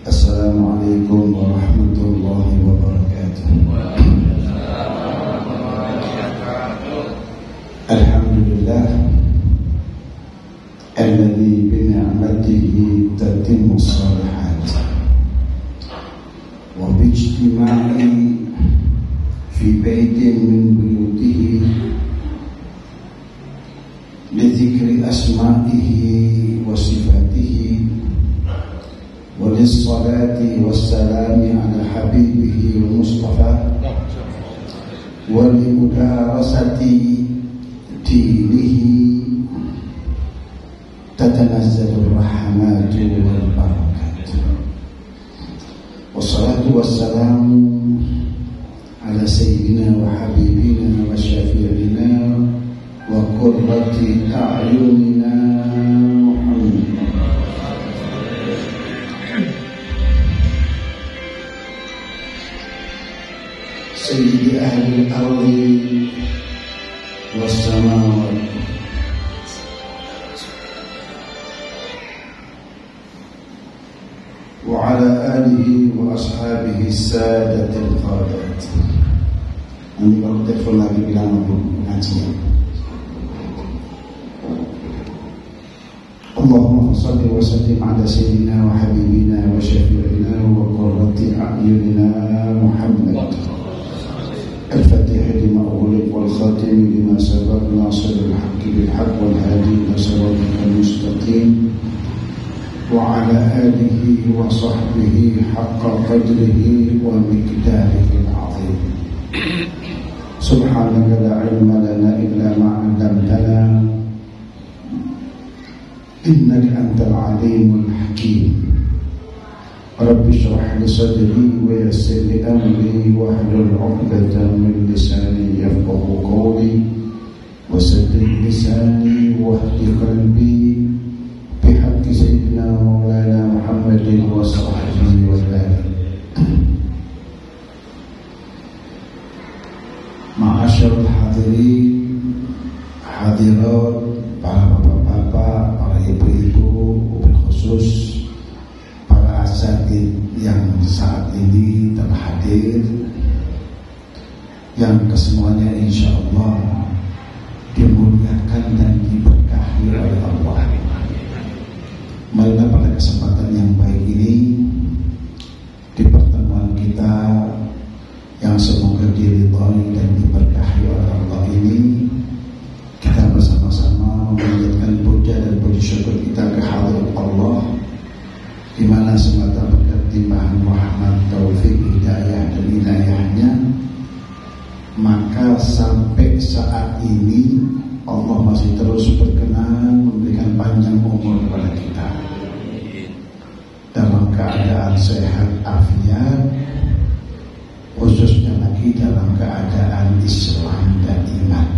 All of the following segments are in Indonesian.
Assalamualaikum warahmatullahi wabarakatuh. Alhamdulillah alladzi bi ni'matihi tatimmu shalihat wa bi ijtima'i fi baitin min buyutihi li dzikri asma'ihi wa sifatihi wa lis-salati was-salami ala habibihi al-mustafa wa li mudarasati dinihi tatanazzalu rahmatu wal barakatuh. Wassalatu wassalamu ala sayyidina wa habibina wa syafi'ina wa qurrati a'yunina Muhammad sayyidi ahli al-ardi wassamawat wa ala alihi wa ashabihi sadatil qadat. Nanti kalau telepon lagi bilang aku ngaji. Allahumma shalli wa sallim ala sayyidina wa habibina wa syafi'ina wa qurrati a'yunina Muhammad الفاتح لما أغلق والخاتم لما سبق ناصر الحق بالحق والهادي إلى صراطك المستقيم وعلى آله وصحبه حق قدره ومقداره العظيم. سبحانك لا علم لنا إلا ما علمتنا إنك أنت العليم الحكيم. Rabbi shrah li sadri wa yassir li amri wahlul 'uqdatam min lisani yafqahu qawli wa saddid lisani wahdi qalbi bihaqqi sayyidina maulana Muhammadin wa sahbihi wa sallam. Ma'asyiral hadirin hadirat, para bapak-bapak, para ibu-ibu, bil khusus asatidz yang saat ini telah hadir, yang kesemuanya insyaallah dimuliakan dan diberkahi oleh Allah. Marilah pada kesempatan yang baik ini, di pertemuan kita yang semoga diridhai dan diberkahi oleh Allah ini, kita bersama-sama memanjatkan puja dan puji syukur kita kehadirat Allah, di mana semata berkat limpahan rahmat, taufik, hidayah dan inayahnya, maka sampai saat ini Allah masih terus berkenan memberikan panjang umur kepada kita dalam keadaan sehat afiat, khususnya lagi dalam keadaan Islam dan iman.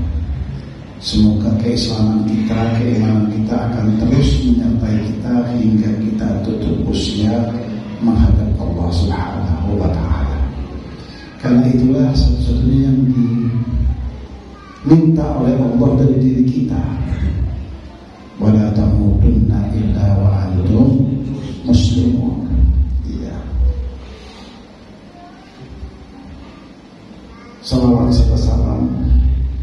Semoga keislaman kita, keimanan kita akan terus menyertai kita hingga kita tutup usia menghadap Allah Subhanahu wa ta'ala. Karena itulah satu-satunya yang diminta oleh Allah dari diri kita. Wala tamutunna illa wa antum muslimun. Iya. Salawat serta salam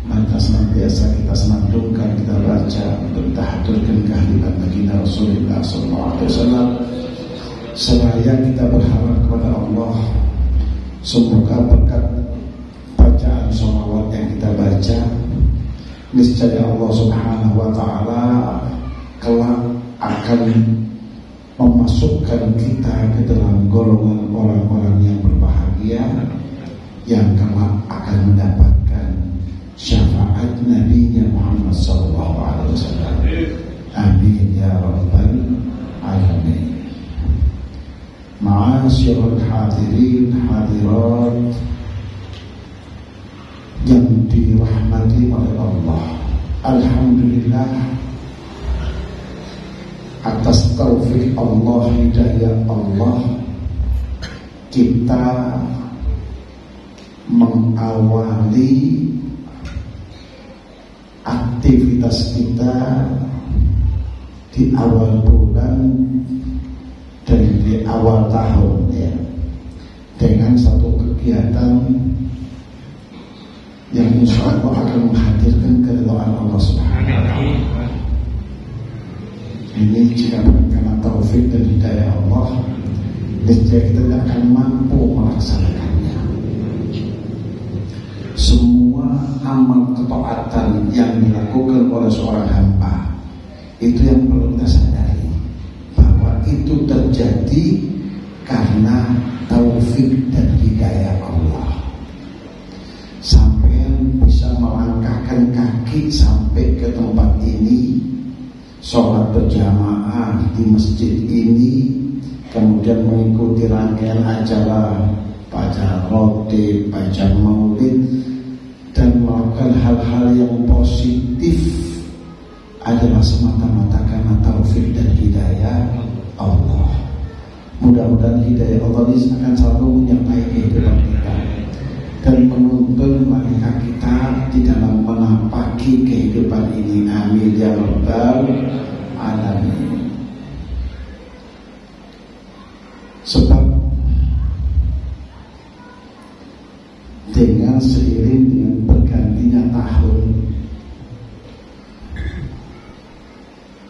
maka senantiasa kita senandungkan, kita baca untuk tahadurkan kehadiran baginda Rasulullah SAW. Seraya kita berharap kepada Allah, semoga berkat bacaan sholawat yang kita baca, niscaya Allah Subhanahu wa ta'ala kelak akan memasukkan kita ke dalam golongan orang-orang yang berbahagia, yang kelak akan mendapatkan syafaat Nabi Muhammad sallallahu alaihi wasallam. Amin ya rabbal alamin. Ma'asyiral hadirin hadirat yang dirahmati oleh Allah, alhamdulillah atas taufik Allah, hidayah Allah, kita mengawali aktivitas kita di awal bulan dan di awal tahun ya, dengan satu kegiatan yang insya Allah akan menghadirkan keridhaan Allah Subhanahu wa Ta'ala. Ini jika bukan karena taufik dan hidayah Allah, niscaya kita tidak akan mampu melaksanakannya. Semua amal ketaatan yang dilakukan oleh seorang hamba, itu yang perlu kita sadari, bahwa itu terjadi karena taufik dan hidayah Allah. Sampai bisa melangkahkan kaki sampai ke tempat ini, sholat berjamaah di masjid ini, kemudian mengikuti rangkaian acara baca roti, baca maulid, dan melakukan hal-hal yang positif adalah semata-mata karena taufik dan hidayah Allah. Mudah-mudahan hidayah Allah ini akan selalu menyertai kehidupan kita dan menuntun langkah kita di dalam menapaki kehidupan ini. Amin ya rabbal alamin. Sebab dengan seiring dengan bergantinya tahun,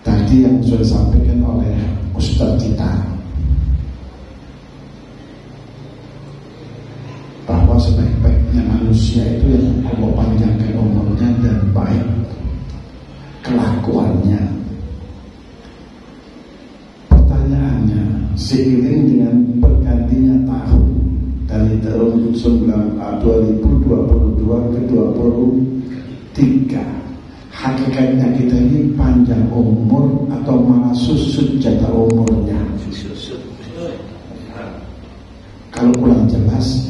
tadi yang sudah disampaikan oleh Ustaz kita, bahwa sebaik-baiknya manusia itu yang Allah panjangkan umurnya dan baik kelakuannya. Pertanyaannya, seiring dengan bergantinya tahun dari tahun 2022 ke 2023, hakikatnya kita ini panjang umur atau malah susut jatah umurnya? Kalau kurang jelas,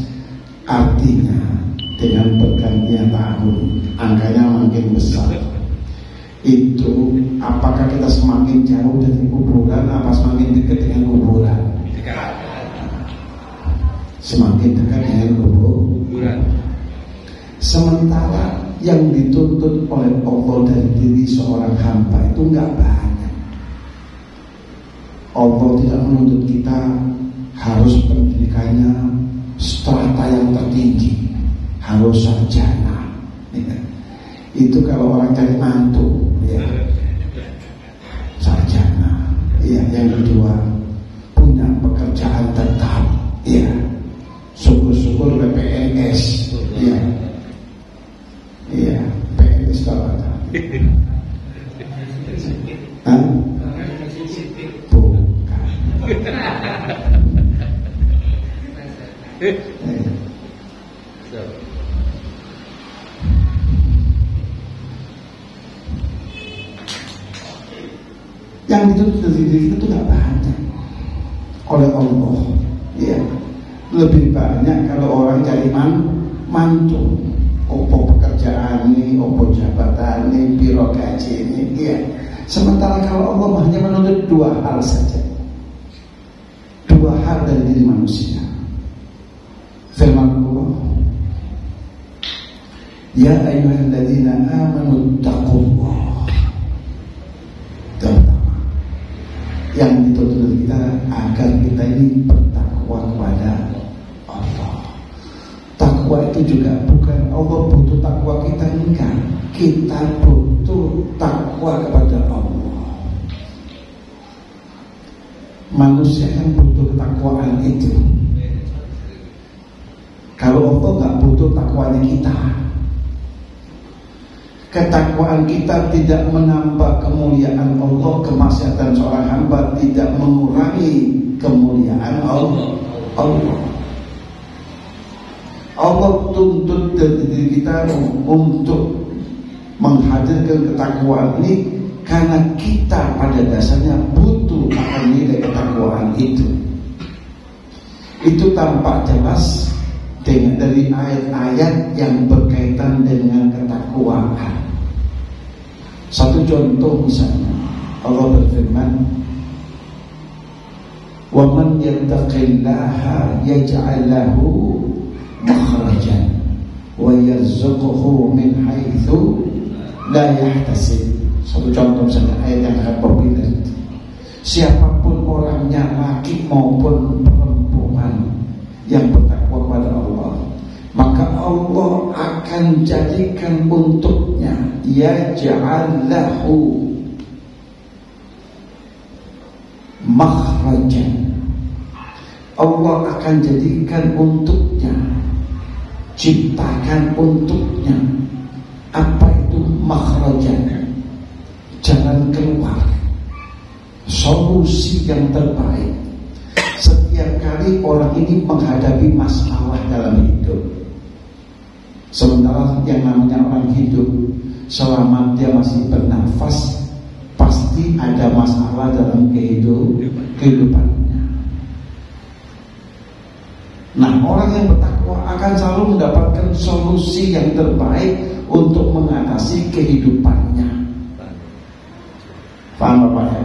artinya dengan bergantinya tahun angkanya makin besar. Itu apakah kita semakin jauh dari kuburan apa semakin dekat dengan kuburan? Semakin dekat dengan kuburan. Sementara yang dituntut oleh Allah dari diri seorang hamba itu enggak banyak. Allah tidak menuntut kita harus pendidikannya strata yang tertinggi, harus sarjana. Itu kalau orang cari mantu, ya, sarjana. Ya, yang kedua punya pekerjaan tetap, ya, syukur-syukur PNS, ya, ya, PNS kalau ada. Bukan. Yang dituntut dari diri kita itu gak banyak oleh Allah, ya. Lebih banyak kalau orang cari mantu, opo pekerjaan ini, opo jabatan ini, biro gaji ini, ya. Sementara kalau Allah hanya menuntut dua hal saja, dua hal dari diri manusia. Firman Allah, ya ayyuhalladzina amanu taqullah. Yang dituntut dari kita agar kita ini bertakwa kepada Allah. Takwa itu juga bukan Allah butuh takwa kita, enggak. Kita butuh takwa kepada Allah. Manusia yang butuh ketakwaan itu. Kalau Allah nggak butuh takwanya kita. Ketakwaan kita tidak menambah kemuliaan Allah, kemaksiatan seorang hamba tidak mengurangi kemuliaan Allah. Allah tuntut dari diri kita untuk menghadirkan ketakwaan ini karena kita pada dasarnya butuh akan nilai ketakwaan itu. Itu tampak jelas dari ayat-ayat yang berkaitan dengan ketakwaan. Satu contoh misalnya, Allah berfirman, "Wa man yattaqillaha yaj'al lahu makhrajan wa yarzuqhu min haitsu la yahtasib." Satu contoh misalnya ayat yang sangat populer. Siapapun orangnya laki maupun perempuan yang bertakwa kepada Allah, maka Allah akan jadikan untuknya yaj'allahu makhrajan. Allah akan jadikan untuknya, ciptakan untuknya, apa itu makhrajan, jalan keluar, solusi yang terbaik. Setiap kali orang ini menghadapi masalah dalam hidup, sementara yang namanya orang hidup, selama dia masih bernafas, pasti ada masalah dalam kehidupannya. Nah, orang yang bertakwa akan selalu mendapatkan solusi yang terbaik untuk mengatasi kehidupannya. Paham Bapak ya?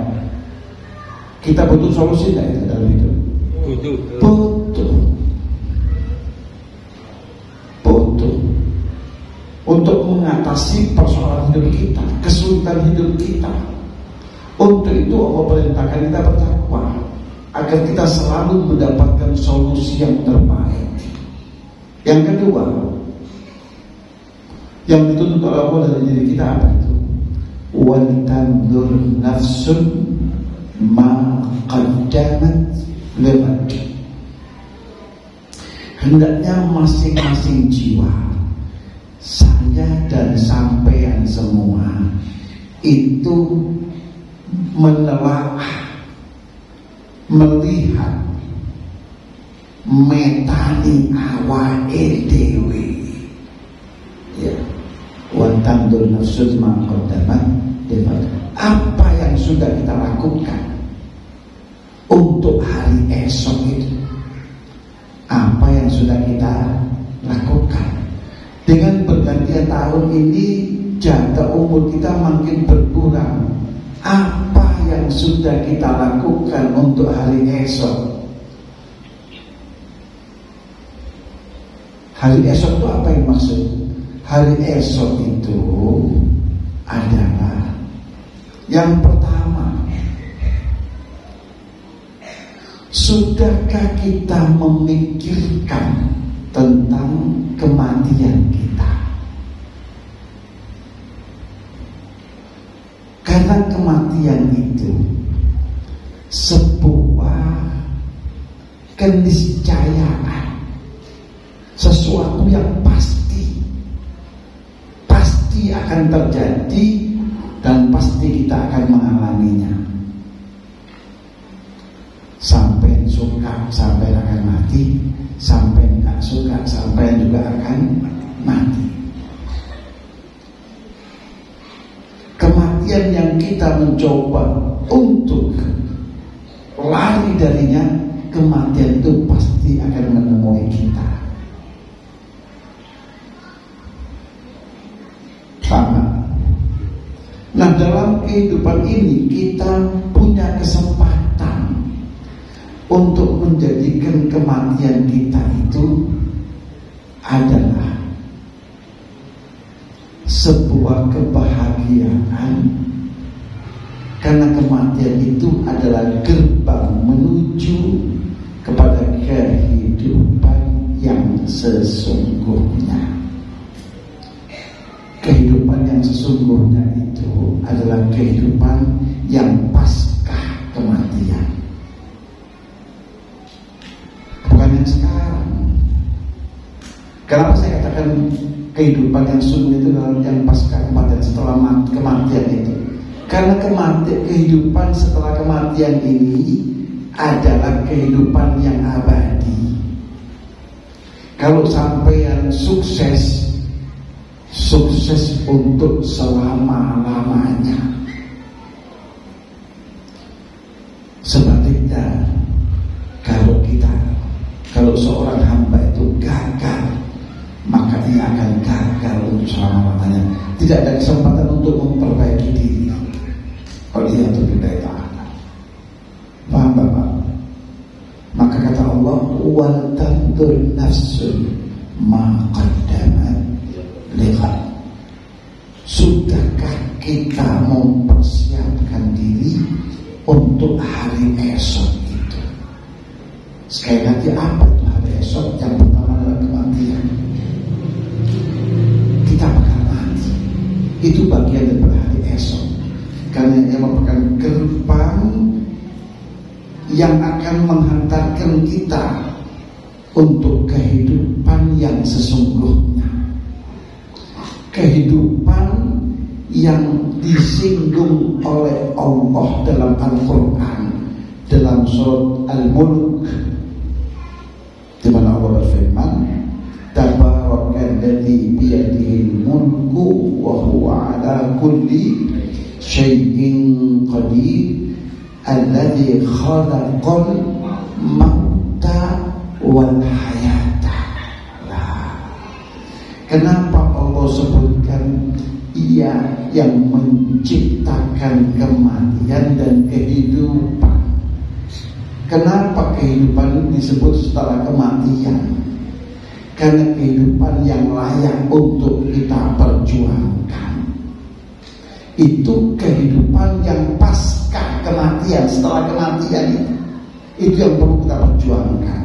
Kita butuh solusi tidak ya dalam hidup? Butuh. Untuk mengatasi persoalan hidup kita, kesulitan hidup kita. Untuk itu Allah perintahkan kita bertakwa, agar kita selalu mendapatkan solusi yang terbaik. Yang kedua, yang dituntut oleh Allah dari diri kita apa itu? Waltanzur nafsun ma qaddamat lighad. Hendaknya masing-masing jiwa, saya dan sampean semua, itu menelaah, melihat, metani awake dhewe. Ya. Wa tandur nafsun ma qaddamat lighad. Apa yang sudah kita lakukan untuk hari esok itu? Apa yang sudah kita lakukan? Dengan bergantian tahun ini, jatah umur kita makin berkurang. Apa yang sudah kita lakukan untuk hari esok? Hari esok itu apa yang maksud? Hari esok itu adalah yang pertama, sudahkah kita memikirkan tentang kematian kita? Karena kematian itu sebuah keniscayaan, sesuatu yang pasti akan terjadi dan pasti kita akan mengalaminya. Sampai suka, sampai akan mati. Sampai tidak suka, sampai juga akan mati. Kematian yang kita mencoba untuk lari darinya, kematian itu pasti akan menemui kita. Sama. Nah, dalam kehidupan ini kita punya kesempatan untuk menjadikan kematian kita itu adalah sebuah kebahagiaan, karena kematian itu adalah gerbang menuju kepada kehidupan yang sesungguhnya. Kehidupan yang sesungguhnya itu adalah kehidupan yang pasca kematian, bukan yang sekarang. Kenapa saya katakan kehidupan yang sesungguhnya itu adalah yang pasca kematian, setelah kematian itu? Karena kehidupan setelah kematian ini adalah kehidupan yang abadi. Kalau sampean sukses untuk selama-lamanya. Sebaliknya, kalau seorang hamba itu gagal, maka ia akan gagal untuk selama-lamanya. Tidak ada kesempatan untuk memperbaiki diri. Kalau ia untuk bidai ta'ala. Paham Bapak? Maka kata Allah, wal tandur nafsun ma qaddamat lihat. Sudahkah kita mempersiapkan diri untuk hari esok itu. Sekali lagi, apa itu hari esok? Yang pertama adalah kematian. Kita bakal mati. Itu bagian dari hari esok. Karena yang merupakan gerbang yang akan menghantarkan kita untuk kehidupan yang sesungguhnya, kehidupan yang disinggung oleh Allah dalam Al-Quran, dalam surat Al-Mulk, di mana Allah berfirman, Tabarakalladzii biyadihil mulku wa huwa ala kulli syai'in qadir alladzi khalaqal mauta wal hayata. Kenapa Allah sebutkan Ia yang menciptakan kematian dan kehidupan? Kenapa kehidupan disebut setelah kematian? Karena kehidupan yang layak untuk kita perjuangkan itu kehidupan yang pasca kematian, setelah kematian itu yang perlu kita perjuangkan.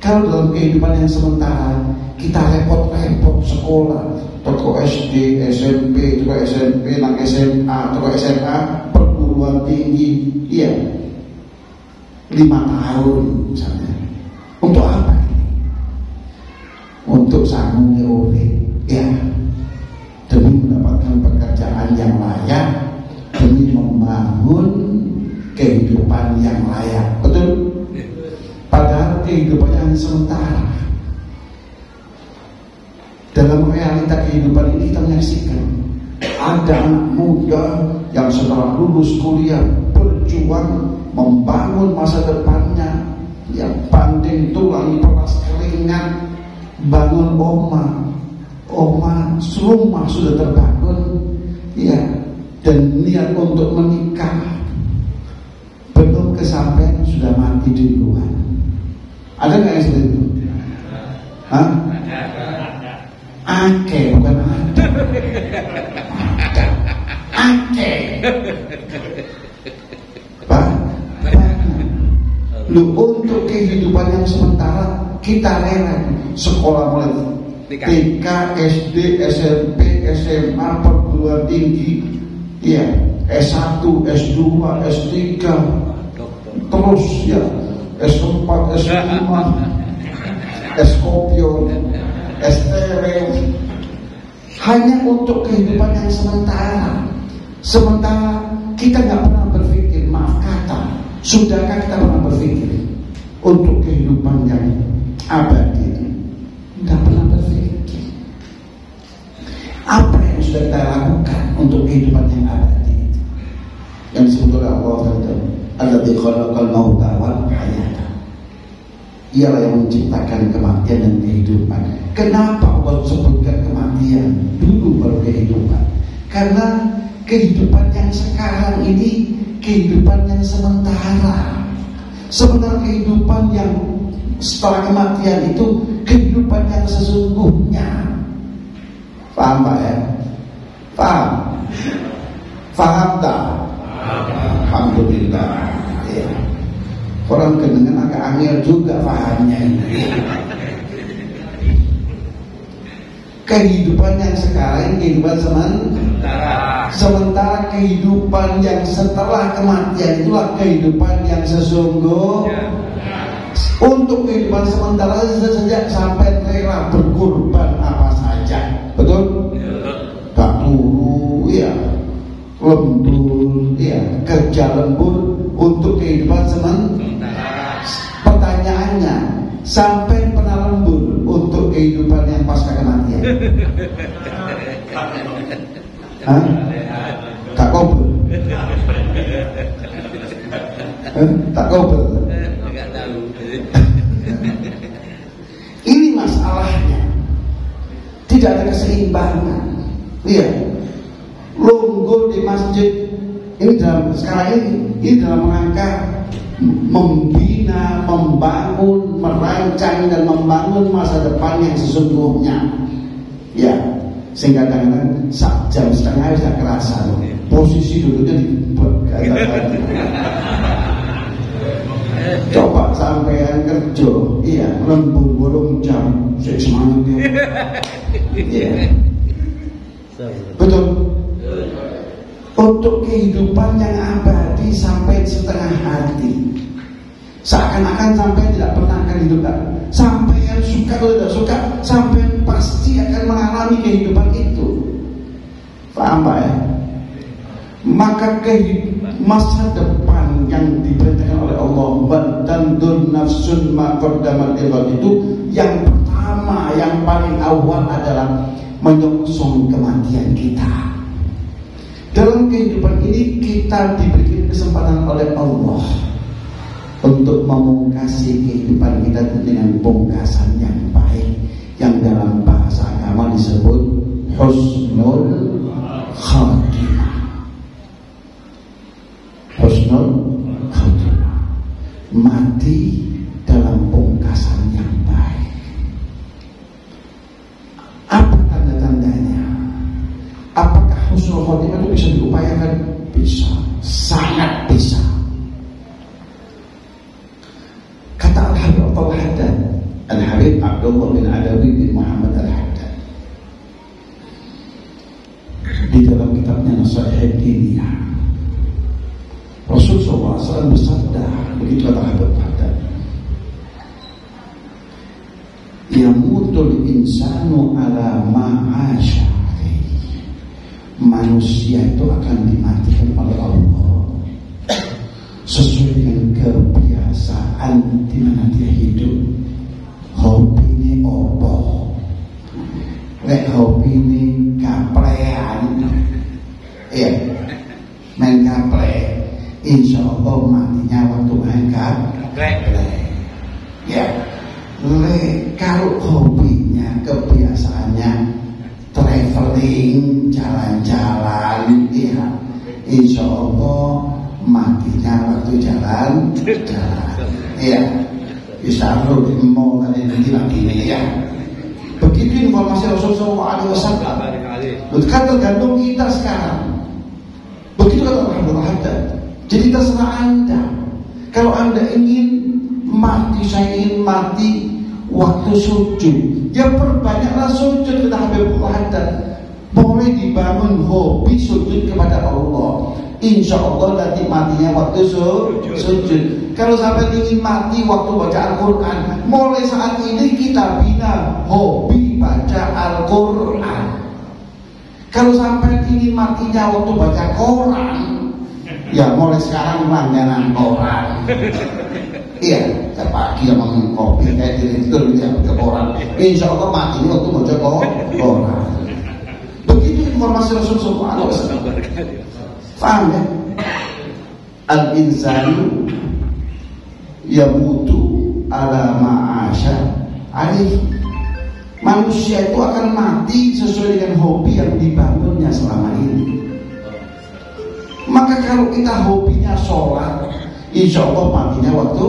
Kalau dalam kehidupan yang sementara kita repot-repot sekolah, toko SD, SMP, toko SMP, nang SMA, toko SMA, perguruan tinggi, iya, 5 tahun misalnya. Untuk apa ini? Untuk sambung urip, ya, demi mendapatkan pekerjaan yang layak, demi membangun kehidupan yang layak, betul? Padahal kehidupan yang sementara. Dalam realita kehidupan ini kita menyaksikan ada anak muda yang setelah lulus kuliah berjuang membangun masa depannya, yang banting tulang peras keringat, bangun rumah sudah terbangun, ya, dan niat untuk menikah belum kesampaian sudah mati duluan. Ada nggak yang seperti itu? Hah? Ake, bukan ada. Ake. Pak, lu untuk kehidupan yang sementara kita rela sekolah mulai TK, SD, SMP, SMA, perguruan tinggi, ya, S1, S2, S3, terus ya S4, S5, Scorpio, STR, hanya untuk kehidupan yang sementara. Sementara kita nggak pernah berpikir, maaf kata, sudahkah kita pernah berpikir untuk kehidupan yang abadi? Nggak pernah berpikir. Apa yang sudah kita lakukan untuk kehidupan yang abadi? Yang disebut oleh Allah tadi, alladzi khalaqal mauta wal hayata. Ialah yang menciptakan kematian dan kehidupan. Kenapa Allah sebutkan kematian dulu baru kehidupan? Karena kehidupan yang sekarang ini kehidupan yang sementara. Sementara kehidupan yang setelah kematian itu kehidupan yang sesungguhnya. Paham Pak ya? Paham? Paham tak? Alhamdulillah ya. Orang kedengan agak angel juga pahamnya ini. Kehidupan yang sekarang kehidupan sementara. Sementara kehidupan yang setelah kematian itulah kehidupan yang sesungguhnya. Untuk kehidupan sementara saja sampai rela berkorban apa saja, betul? Tak turu, ya, lembur, ya, kerja lembur untuk kehidupan sementara. Pertanyaannya, sampai pernah lembur untuk kehidupan yang pasca kematian? Hah? Tak kobel? Tak kobel? Ini masalahnya, tidak ada keseimbangan. Iya, lungguh di masjid ini dalam sekarang ini dalam rangka membina, membangun, merancang dan membangun masa depan yang sesungguhnya. Ya, sehingga kadang-kadang 1,5 jam sudah kerasa posisi duduknya di Coba sampean kerja, iya, lembur 8 jam, saya semangatnya. Iya. Betul. Untuk kehidupan yang abadi sampai setengah hati. Seakan-akan sampai tidak pernah akan hidup. Sampai yang suka atau tidak suka, sampai pasti akan mengalami kehidupan itu. Paham Pak ya? Maka masa depan yang diperintahkan oleh Allah dan nafsun ma qaddamat itu yang pertama, yang paling awal adalah menyongsong kematian kita. Dalam kehidupan ini kita diberi kesempatan oleh Allah untuk memungkasi kehidupan kita dengan pungkasan yang baik, yang dalam bahasa agama disebut husnul khatimah. Husnul khatimah, mati dalam pungkasan yang baik. Apa tanda-tandanya? Apakah husnul khatimah itu bisa diupayakan? Bisa, sangat bisa. Kata Al-Habib Al-Haddad, Al-Habib Abdullah bin Adawi bin Muhammad Al-Haddad, di dalam kitabnya Nasihat Diniyah, Rasulullah SAW bersabda, begitu kata Habib Al-Haddad, yamutul insanu ala ma'asya, manusia itu akan dimatikan oleh Allah sesuai dengan kebiasaan di mana dia hidup. Hobi ini opo? Lek hobi ini kaplean, iya, main kaple. Insya Allah matinya waktu main kaple. Ya, lek kalau hobinya, kebiasaannya traveling, jalan-jalan, iya, insya Allah matinya waktu jalan. Iya, bisa perlu mau kali ini ya. Begitu informasi Rasulullah SAW. Kan tergantung kita sekarang. Begitu kata Muhammad Haddad. Jadi terserah Anda. Kalau Anda ingin mati, saya ingin mati waktu sujud, ya perbanyaklah sujud, kata Habib Haddad. Boleh dibangun hobi sujud kepada Allah. Insya Allah nanti matinya waktu sujud. Kalau sampai ingin mati waktu baca Al-Quran, mulai saat ini kita bina hobi baca Al-Quran. Kalau sampai ingin matinya waktu baca Quran, ya mulai sekarang langganan Quran. Iya, tiap pagi emang kopi kayak direktur dia baca Quran. Insya Allah matinya waktu baca Quran. Begitu informasi Rasulullah SAW. Faham ya? Al-insanu yamutu ala ma'asya alih. Manusia itu akan mati sesuai dengan hobi yang dibangunnya selama ini. Maka kalau kita hobinya sholat, insya Allah matinya waktu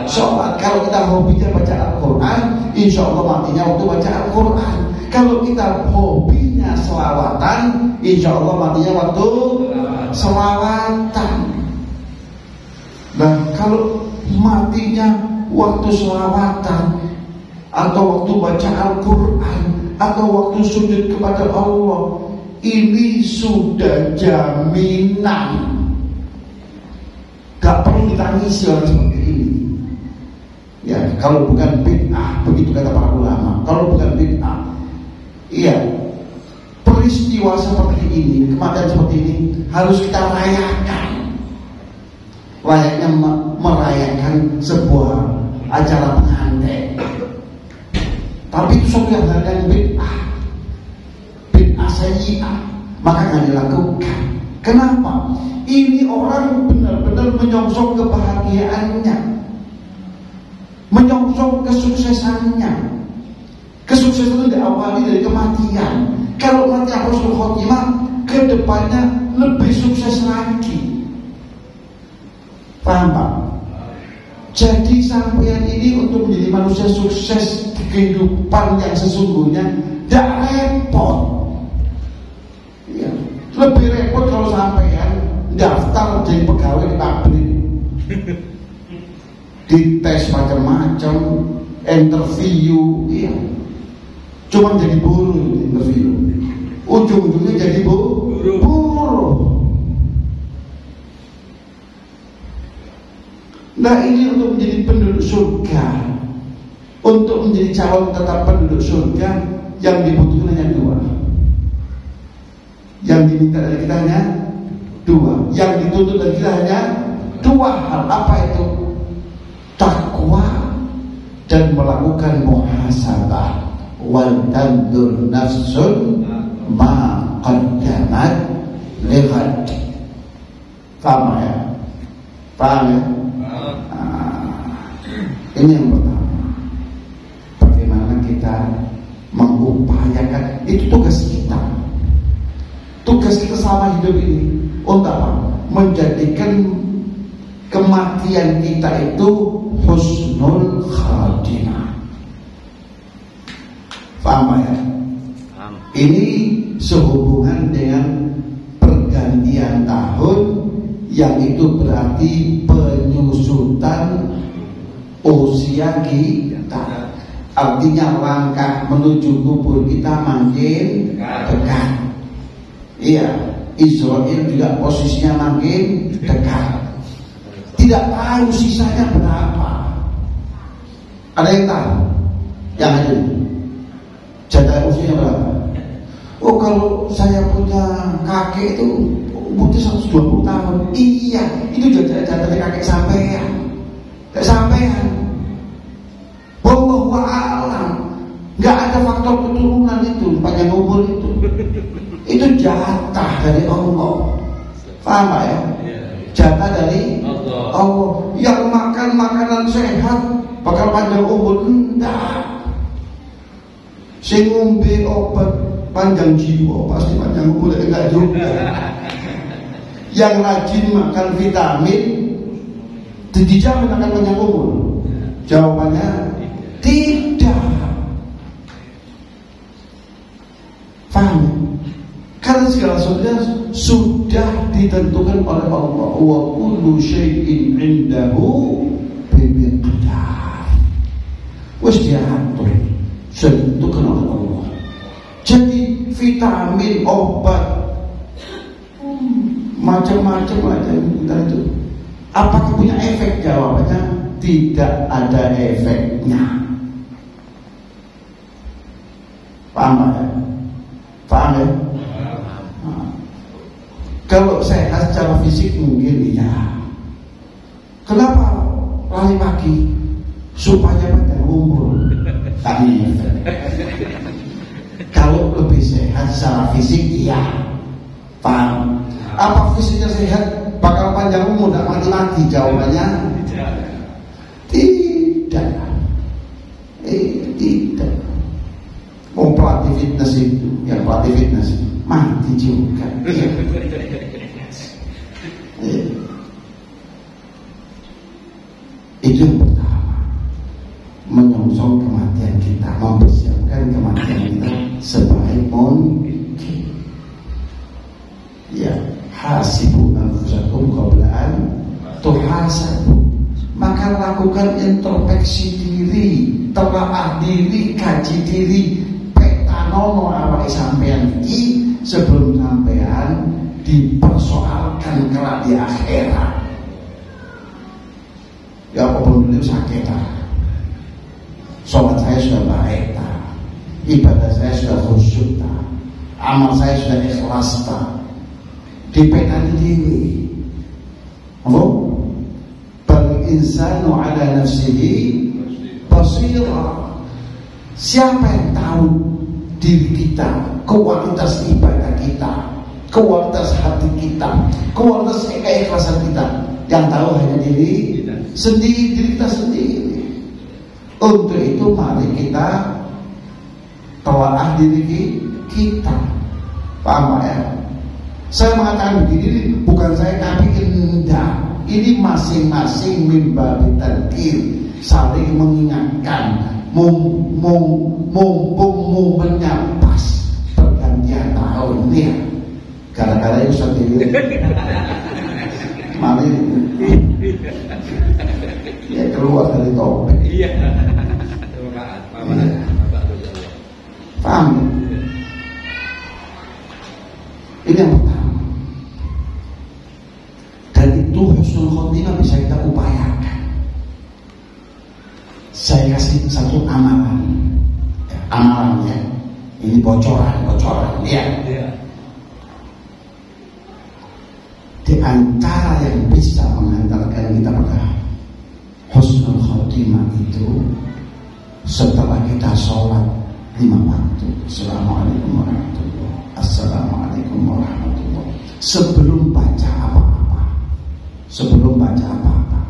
sholat. Kalau kita hobinya baca Al-Quran, insya Allah matinya waktu baca Al-Quran. Kalau kita hobinya selawatan, insya Allah matinya waktu selawatan. Nah, kalau matinya waktu selawatan, atau waktu baca Al-Quran, atau waktu sujud kepada Allah, ini sudah jaminan. Gak perlu ditangisi orang seperti ini. Ya, kalau bukan bid'ah, begitu kata para ulama. Kalau bukan bid'ah, iya, peristiwa seperti ini, kematian seperti ini harus kita rayakan. Layaknya merayakan sebuah acara pengantin. Tapi itu suatu yang hal yang bid'ah sayyi'ah, maka akan dilakukan. Kenapa? Ini orang benar-benar menyongsong kebahagiaannya, menyongsong kesuksesannya. Kesuksesan itu diawali dari kematian. Kalau mati husnul khotimah, kedepannya lebih sukses lagi. Paham Pak? Jadi sampean ini untuk menjadi manusia sukses di kehidupan yang sesungguhnya tidak repot. Ya, lebih repot kalau sampean daftar jadi pegawai di pabrik. dites macam-macam, interview, iya. Cuma jadi buruh interview. Ujung-ujungnya jadi buruh. Nah ini untuk menjadi penduduk surga, untuk menjadi calon tetap penduduk surga, yang dibutuhkan hanya dua. Yang diminta dari kita hanya dua. Yang dituntut dari kita hanya dua hal. Apa itu? Takwa dan melakukan muhasabah. Wal tandur nafsun ma qaddamat lighad. Paham ya? Paham ya? Ini yang pertama. Bagaimana kita mengupayakan, itu tugas kita. Tugas kita selama hidup ini untuk apa? Menjadikan kematian kita itu husnul khatimah. Paham ya? Ini sehubungan dengan pergantian tahun, yang itu berarti penyusutan usia kita. Artinya langkah menuju kubur kita makin dekat. Iya, Israel juga posisinya makin dekat. Tidak tahu sisanya berapa. Ada yang tahu? Yang ada jatah usianya berapa? Oh, kalau saya punya kakek itu umurnya 120 tahun. Iya, itu jatahnya kakek sampean. Kayak sampean. Wallahu a'lam. Nggak ada faktor keturunan itu, panjang umur itu. Itu jatah dari Allah. Paham Pak ya? Jatah dari Allah. Yang makan makanan sehat bakal panjang umur, enggak. Sing ngombe obat panjang jiwa pasti panjang umur, enggak juga. Yang rajin makan vitamin dijamin akan panjang umur. Jawabannya tidak. Paham? Karena segala sesuatu sudah ditentukan oleh Allah. Wa kullu syai'in 'indahu biqadar. Wis diatur, sudah ditentukan oleh Allah. Jadi vitamin, obat, macam-macam aja itu. Apakah punya efek? Jawabannya tidak ada efeknya. Paham ya? Paham ya? Kalau sehat secara fisik mungkin ya. Kenapa lari pagi? Supaya panjang umur. Tapi kalau lebih sehat secara fisik iya. Paham? Apa fisiknya sehat bakal panjang umur, tidak mati-mati? Jawabannya tidak. Tidak. Mau pelatih fitness itu, yang pelatih fitness mati juga. Itu yang pertama, menyongsong kematian kita, mempersiapkan kematian kita sebaik mungkin. Ya, hasibu anfusakum qabla an tuhasabu. Maka lakukan introspeksi diri, telaah diri, kaji diri, petanono awake sampean iki sebelum sampean dipersoalkan kelak di akhirat. Ya apapun dulu sakit tak, sholat saya sudah baik tak, ibadah saya sudah khusyuk tak, amal saya sudah ikhlas tak, dipetani diri. Apa? Bal insanu ala nafsihi basira. Siapa yang tahu diri kita, kualitas ibadah kita, kualitas hati kita, kualitas keikhlasan kita? Yang tahu hanya diri sendiri, diri kita sendiri. Untuk itu mari kita telaah diri kita. Paham ya? Saya mengatakan begini bukan saya kafir, enggak. Ini masing-masing mimba bitalkir, saling mengingatkan. Mumpung momennya pas pergantian tahun ini. Gara-gara itu sendiri. Mari ya keluar topeng. Iya. Paham? Ini yang pertama. Dan itu husnul khotimah bisa kita upayakan. Saya kasih satu amalan. Amalannya ini bocoran ya. Di antara yang bisa mengantarkan kita pada husnul khotimah itu setelah kita sholat 5 waktu. Assalamualaikum warahmatullahi wabarakatuh. Assalamualaikum warahmatullahi wabarakatuh. Sebelum baca apa-apa,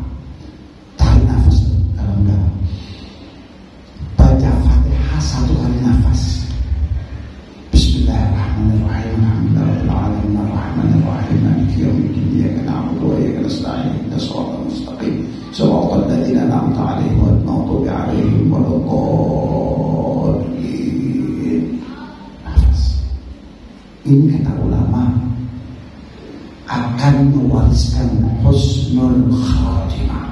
tarik nafas dalam-dalam. Baca Fatihah 1 kali nafas. Bismillahirrahmanirrahim. Alhamdulillahirabbil alamin arrahmanirrahim maliki yaumiddin iyyaka na'budu wa iyyaka nasta'in ihdinas siratal mustaqim siratal ladzina an'amta 'alaihim ghairil maghdubi 'alaihim waladdallin. Nafas. Ini kata ulama akan mewariskan husnul khatimah.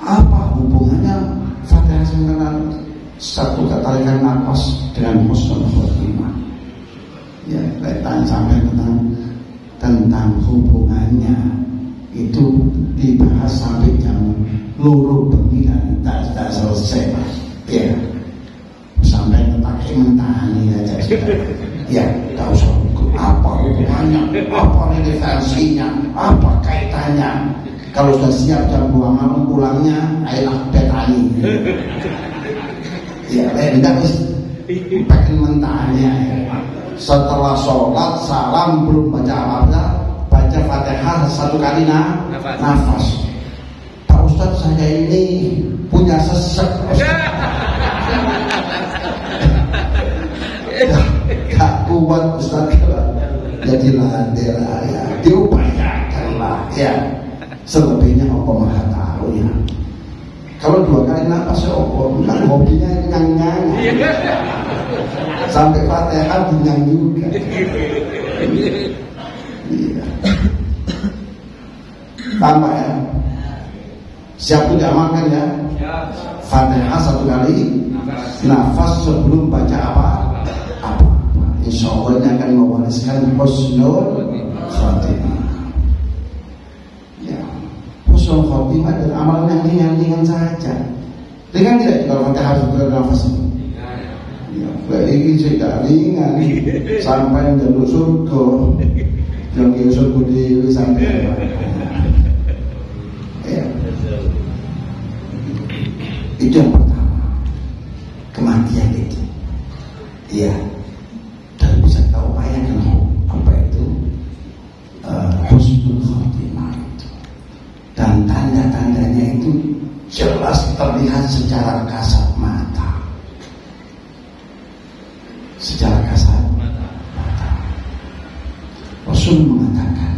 Apa hubungannya Fatihah dengan satu tarikan nafas dengan husnul khatimah? Ya, saya tanya sampai tentang hubungannya itu dibahas sampai jam luru bengi dan tak selesai, Pak. Ya, sampai pakai mentahani aja sudah. Ya, tak usah apa hubungannya, apa relevansinya, apa kaitannya. Kalau sudah siap jam 2 malam pulangnya, ayolah betani. Ya, tidak pakai mentahnya. Setelah sholat salam belum baca apa-apa, baca Fatihah 1 kali nafas. Pak Ustadz, saya ini punya sesek. Gak kuat Ustadz, jadi ladela ya, diupayakanlah ya. Selebihnya Allah Maha tahu ya. Kalau 2 kali nafas ya Allah, kan hobinya nyang-nyang. Sampai Fatihah dinyang juga. Iya. Tambah ya. Siap diamalkan ya. Fatihah 1 kali nafas sebelum baca apa? Insya Allah ini akan mewariskan husnul khatimah. Ya, husnul khatimah dan amalan yang ringan saja. Ringan tidak kalau Fatihah sebelum nafas itu? Ya, ini tidak ringan. Sampai jalur surga, yang surga di sampai. Ya, itu yang pertama. Kematian itu. Iya. Dan bisa kita upayakan apa itu husnul khatimah itu. Dan tanda-tandanya itu jelas terlihat secara kasat mata. Secara kasat mata. Rasul mengatakan,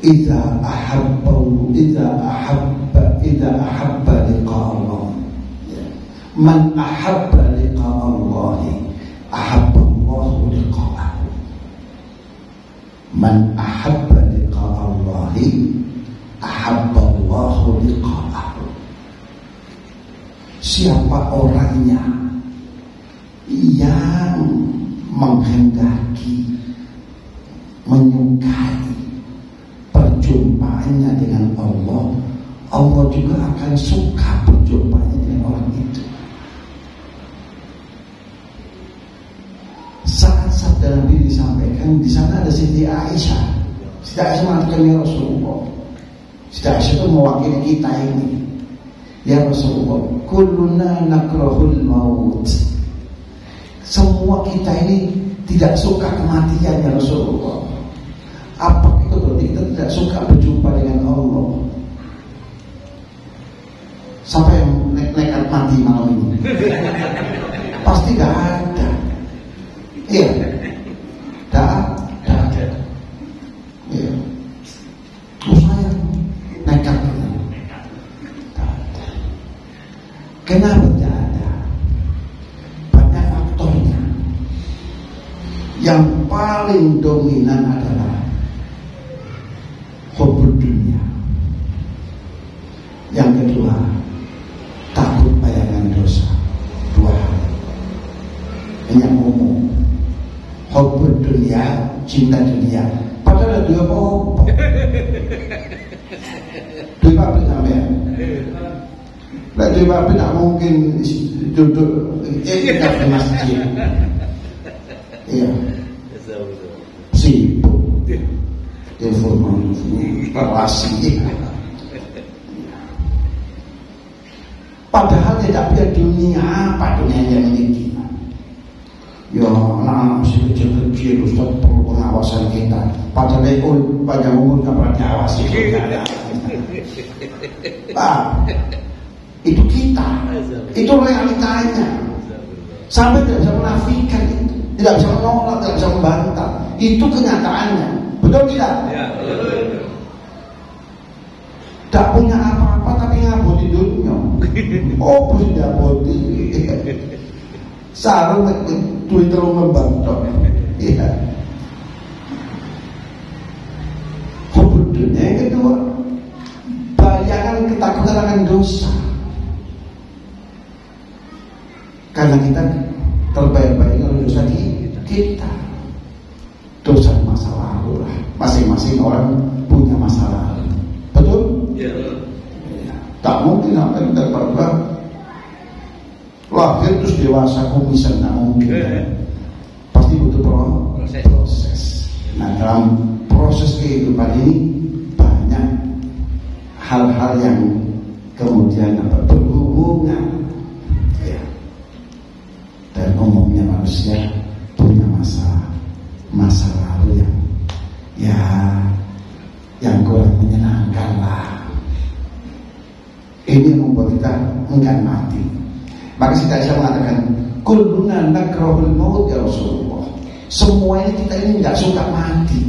"Idza ahabba liqa Allah." Man ahabba liqa Allah, ahabba Allah liqa'ahu. Man ahabba liqa Allah, ahabba Allah liqa'ahu. Siapa orangnya yang menghendaki, menyukai perjumpaannya dengan Allah, Allah juga akan suka perjumpaannya dengan orang itu. Saat sabda Nabi disampaikan, di sana ada Siti Aisyah. Siti Aisyah mengatakan, ya Rasulullah, Siti Aisyah itu mewakili kita ini. Ya Rasulullah, kulluna nakrahul maut. Semua kita ini tidak suka kematian ya Rasulullah. Apa itu berarti kita tidak suka berjumpa dengan Allah? Siapa yang nekat mati malam ini? Pasti gak ada. Iya, dah ada. Iya, saya nekat. Kenapa tidak ada? Banyak faktornya. Yang paling dominan adalah hubud dunia. Yang cinta dunia. Padahal ada dua apa-apa. Dua pabrik sampean. Lah dua pabrik tak mungkin duduk di masjid. Iya. Sibuk. Informasi relasi. Padahal tidak punya dunia apa dunia yang miliki. Ya, anak masih kecil-kecil, Ustaz perlu pengawasan kita. Padahal panjang umur nggak pernah diawasi. Itu kita, itu realitanya. Sampai tidak bisa menafikan itu, tidak bisa menolak, tidak bisa membantah. Itu kenyataannya, betul tidak? Ya, betul. Tak punya apa-apa tapi ngaboti dunia. Oh, punya ngaboti. Sarung duit terlalu membantu. Iya. Hubud dunia. Yang kedua, bayangan ketakutan akan dosa. Karena kita terbayang-bayang oleh dosa kita. Dosa masa lalu lah. Masing-masing orang punya masa lalu. Betul? Ya. Tak mungkin apa yang kita lahir terus dewasa kumisan, tak mungkin. Pasti butuh proses. Nah, dalam proses kehidupan ini banyak hal-hal yang kemudian berhubungan. Ya. Dan umumnya manusia punya masa lalu yang kurang menyenangkan lah. Ini yang membuat kita enggan mati. Maka kita bisa mengatakan kulluna nakrahul maut ya Rasulullah. Semuanya kita ini tidak suka mati.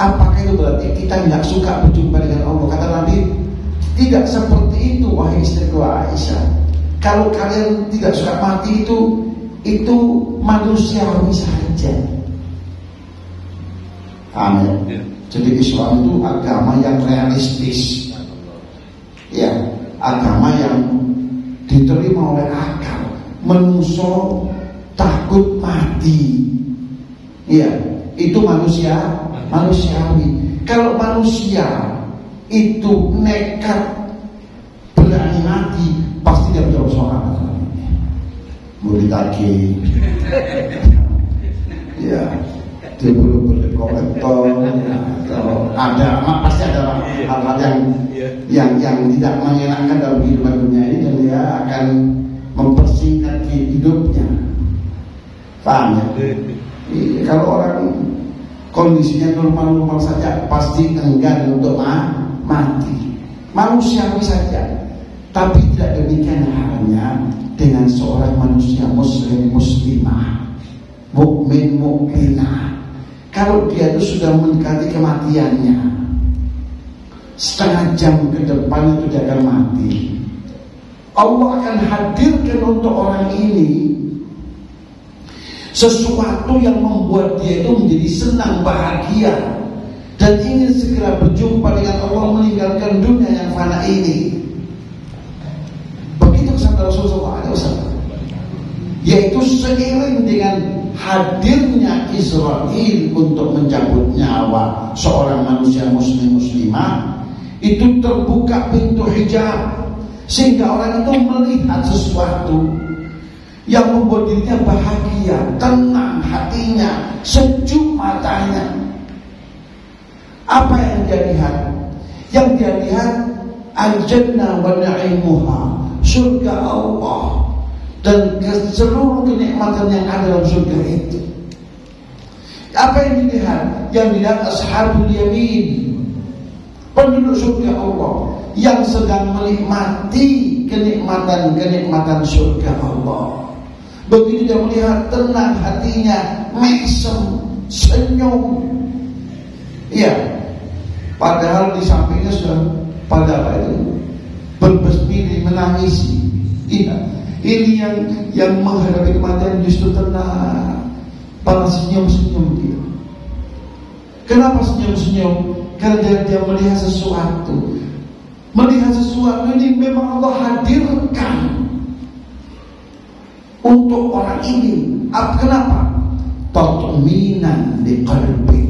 Apakah itu berarti kita tidak suka berjumpa dengan Allah? Kata Nabi, tidak seperti itu wahai istriku Aisyah. Kalau kalian tidak suka mati itu manusiawi saja. Amin. Jadi Islam itu agama yang realistis. Ya, agama yang diterima oleh akal. Manusia takut mati. Iya, itu manusiawi. Kalau manusia itu nekat berani mati, pasti dia menjawab soal murid lagi. Ya, dia belum berkolektor. Kalau ada, pasti ada hal-hal yang tidak menyenangkan dalam kehidupan dunia ini, dan dia akan mempersingkat hidupnya. Paham ya? Kalau orang kondisinya normal-normal saja, pasti enggan untuk mati. Manusiawi saja. Tapi tidak demikian halnya dengan seorang manusia muslimah, mukminah. Kalau dia itu sudah mendekati kematiannya, setengah jam ke depan itu dia akan mati. Allah akan hadirkan untuk orang ini sesuatu yang membuat dia itu menjadi senang, bahagia, dan ingin segera berjumpa dengan Allah, meninggalkan dunia yang fana ini. Begitu sabda Rasulullah SAW. Yaitu seiring dengan hadirnya Israel untuk mencabut nyawa seorang manusia muslimah, itu terbuka pintu hijab, sehingga orang itu melihat sesuatu yang membuat dirinya bahagia, tenang hatinya, sejuk matanya. Apa yang dia lihat? Yang dia lihat al-jannah wa na'imuha, surga Allah dan seluruh kenikmatan yang ada dalam surga itu. Apa yang dilihat? Yang dilihat ashabul yamin, penduduk surga Allah yang sedang menikmati kenikmatan surga Allah. Begitu dia melihat, tenang hatinya, mesem, senyum. Iya. Padahal di sampingnya sudah pada apa itu? Berbesmili, menangisi. Iya. Ini yang menghadapi kematian justru tenang, pada senyum-senyum dia. Kenapa senyum-senyum? Karena dia melihat sesuatu. Melihat sesuatu ini memang Allah hadirkan untuk orang ini. Kenapa? tatminan liqalbi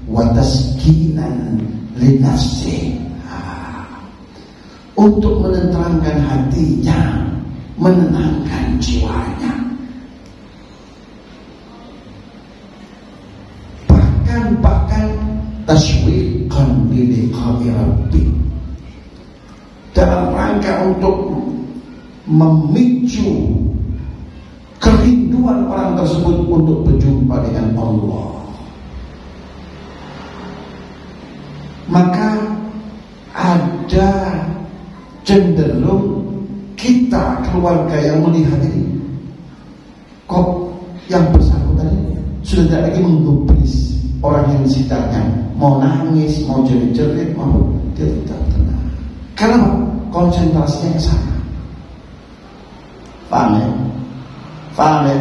wa taskinan linafsi, untuk menenteramkan hatinya, menenangkan jiwanya, bahkan taswiqan liqa'i rabbi, dalam rangka untuk memicu kerinduan orang tersebut untuk berjumpa dengan Allah. Maka ada cenderung kita keluarga yang melihat ini, kok yang bersangkutan ini sudah tidak lagi menggubris orang yang sekitarnya, mau nangis, mau jerit-jerit, mau dia tidak tenang. Karena konsentrasinya ke sana. Paham ya? Paham ya?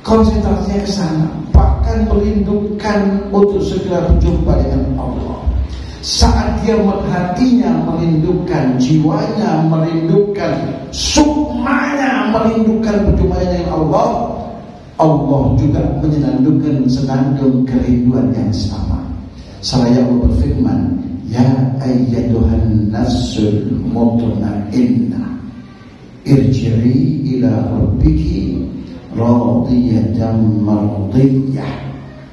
Konsentrasinya ke sana, bahkan merindukan untuk segera berjumpa dengan Allah. Saat dia hatinya merindukan, jiwanya merindukan, sukmanya merindukan berjumpa dengan Allah, Allah juga menyenandungkan senandung kerinduan yang sama. Seraya Allah berfirman, ya ayyatuhan nafsul mutmainnah irji'i ila rabbiki radiyatan mardiyah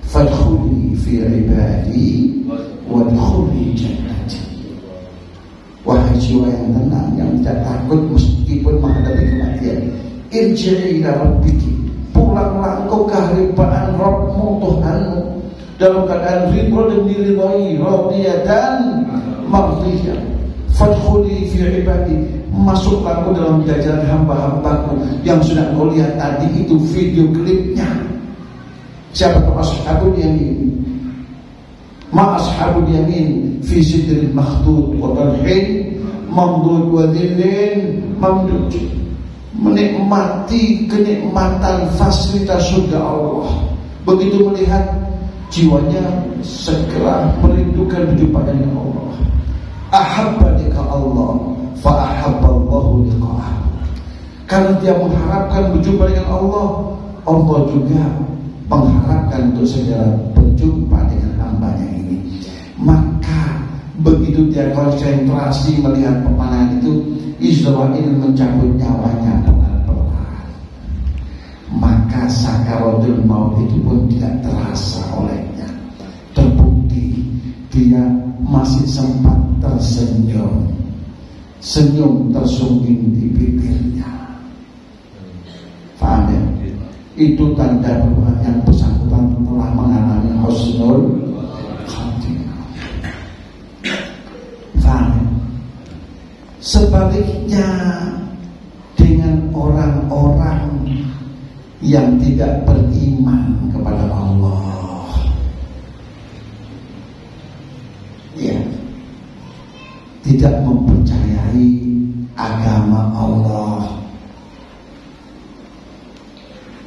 fadkhuli fi ibadi wadkhuli jannati. Wahai jiwa yang tenang, yang tidak takut meskipun menghadapi kematian, irji'i ila rabbiki, pulanglah engkau ke haribaan Rabbmu, Tuhanmu, dalam keadaan ridho dan diridhai, radiyatan mardiyah fadkhuli fi ibadi, masuklah engkau dalam jajaran hamba-hambaku yang sudah engkau lihat tadi itu video klipnya. Siapa itu ashabul yamin? Ma ashabul yamin fi sidril makhdud wa talhin mamdud wa dhillin mamdud, menikmati kenikmatan fasilitas surga Allah. Begitu melihat, jiwanya segera merindukan berjumpa dengan Allah. Ahabba lika Allah fa ahabballahu liqa'ah. Karena dia mengharapkan berjumpa dengan Allah, Allah juga mengharapkan untuk segera berjumpa dengan hambanya ini. Maka begitu dia konsentrasi melihat pemandangan itu, Israel mencabut nyawanya pelan-pelan. Maka sakaratul maut itu pun tidak terasa olehnya. Terbukti dia masih sempat tersenyum, senyum tersungging di bibirnya. Faham ya? Itu tanda bahwa yang bersangkutan telah mengalami husnul khatimah. Faham ya? Sebaliknya dengan orang-orang yang tidak beriman kepada Allah, ya, tidak mempercayai agama Allah,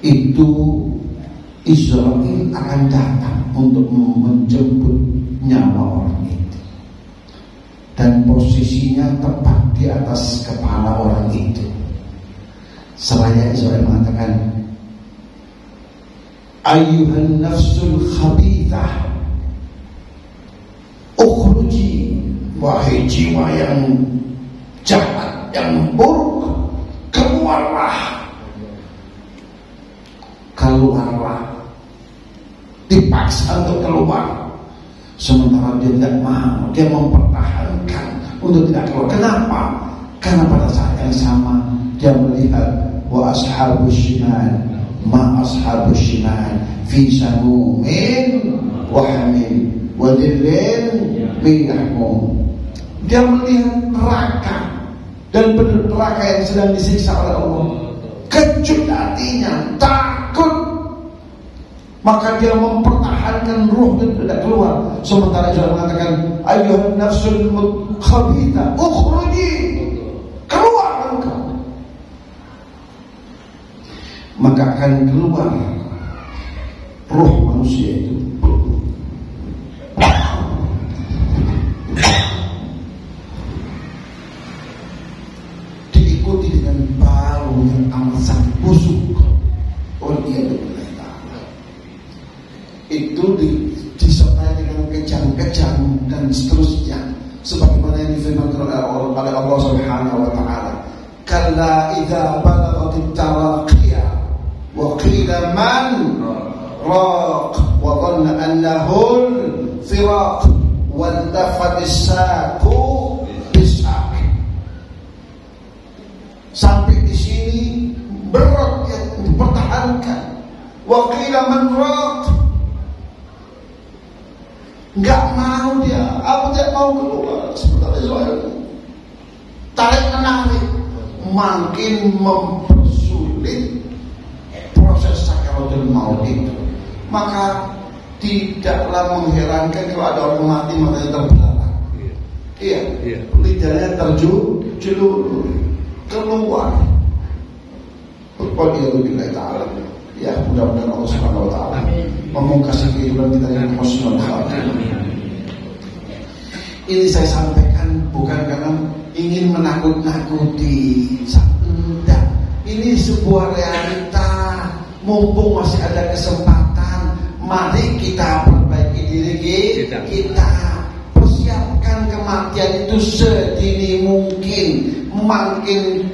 itu Israel akan datang untuk menjemput nyawa orang itu, dan posisinya tepat di atas kepala orang itu. Seraya Israel mengatakan, ayyuhan nafsul khabithah ukhruji, wahai jiwa yang jahat, yang buruk, keluarlah. Keluarlah, dipaksa untuk keluar, sementara dia tidak mau, dia mempertahankan untuk tidak keluar. Kenapa? Karena pada saat yang sama dia melihat wa ashabus shimal ma ashabus shimal fi samumin wa hamim wa dhillin min yahmum. Dia melihat neraka dan neraka yang sedang disiksa oleh Allah. Kecut hatinya, takut, maka dia mempertahankan ruh dan tidak keluar. Sementara dia mengatakan, ayyuhan nafsul khabithah ukhruji, keluar engkau. Maka akan keluar ruh manusia itu. Diikuti dengan bau yang amat sangat busuk, Allah Subhanahu wa taala, kalla idza balagatit taraqiya wa qila man raq wa dhanna annahu firaq wa tafatis saqu bisaq. Sampai di sini berat ya dipertahankan. Wa qila man raq, enggak mau dia, apa tidak mau keluar seperti Israel. Tarik menarik makin mempersulit proses sakaratul maut itu. Maka tidaklah mengherankan kalau ada orang mati matanya terbelalak. Iya. Lidahnya terjulur keluar. Walhamdulillah ta'ala. Ya, mudah-mudahan Allah Subhanahu wa taala memungkasi kehidupan kita dengan husnul khatimah. Ini saya sampaikan bukan karena ingin menakut-nakuti, tidak. Ini sebuah realita. Mumpung masih ada kesempatan, mari kita perbaiki diri kita. Persiapkan kematian itu sedini mungkin. Makin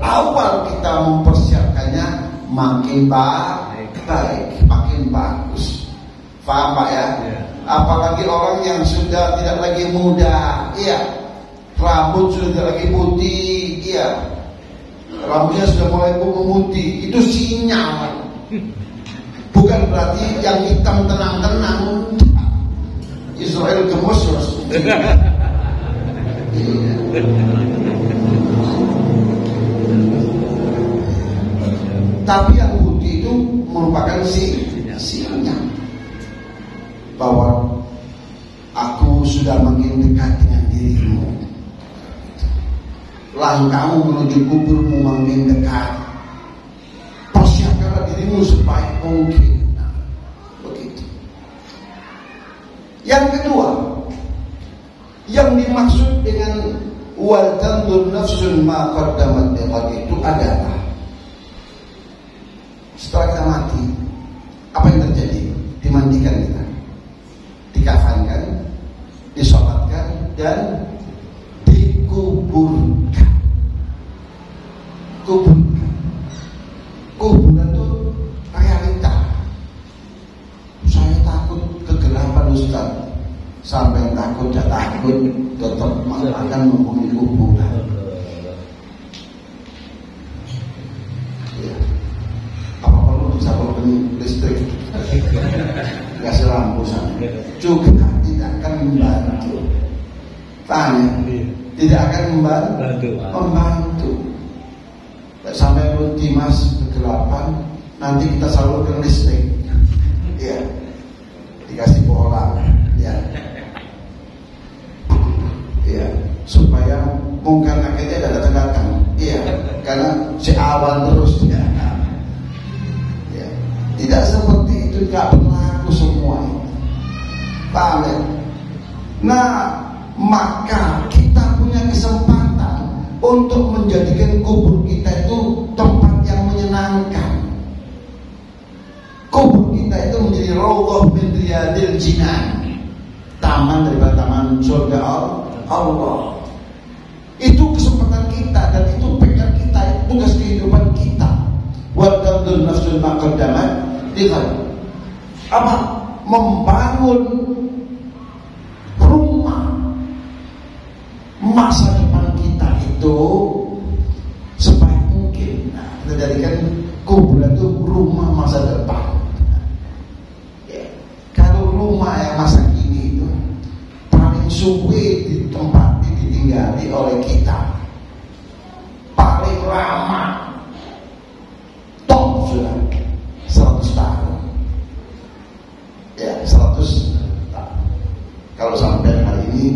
awal kita mempersiapkannya, makin baik, makin bagus. Paham Pak ya? Apalagi orang yang sudah tidak lagi muda, iya, rambut sudah tidak lagi putih, iya, rambutnya sudah mulai memutih, itu sinyal. Bukan berarti yang hitam tenang-tenang. Israel gemes terus. Iya. Tapi yang putih itu merupakan sinyal bahwa aku sudah makin dekat dengan dirimu. Langkahmu menuju kuburmu makin dekat. Persiapkanlah dirimu sebaik mungkin. Nah, begitu. Yang kedua, yang dimaksud dengan wal tandur nafsun ma qaddamat lighad itu adalah setelah kita mati, apa yang terjadi? Dimandikan kita, dikafankan, disolatkan, dan dikuburkan. Kuburan itu realita. Saya takut kegelapan Ustaz. Sampai takut tetap akan menghuni kuburan. Listrik kasih lampu sana juga tidak akan membantu. Tanya, tidak akan membantu. Sampai berhenti mas kegelapan, nanti kita salurkan listrik, ya, dikasih bola, ya, supaya mungkin akhirnya tidak datang, iya, karena si awan terus, ya. Tidak seperti itu, tidak berlaku semua. Paham ya? Nah, maka kita punya kesempatan untuk menjadikan kubur kita itu tempat yang menyenangkan. Kubur kita itu menjadi raudhah min riyadil jinan, taman daripada taman surga Allah. Itu kesempatan kita dan itu PR kita, itu tugas kehidupan kita. Wa tandur nafsun ma qaddamat lighad. Apa? Membangun rumah masa depan kita itu sebaik mungkin. Nah, kita jadikan kuburan itu rumah masa depan. Ya. Kalau rumah yang masa kini itu paling suwe ditempati, ditinggali oleh kita, paling lama top sudah 100 tahun. Ya, 100 tahun. Kalau sampai hari ini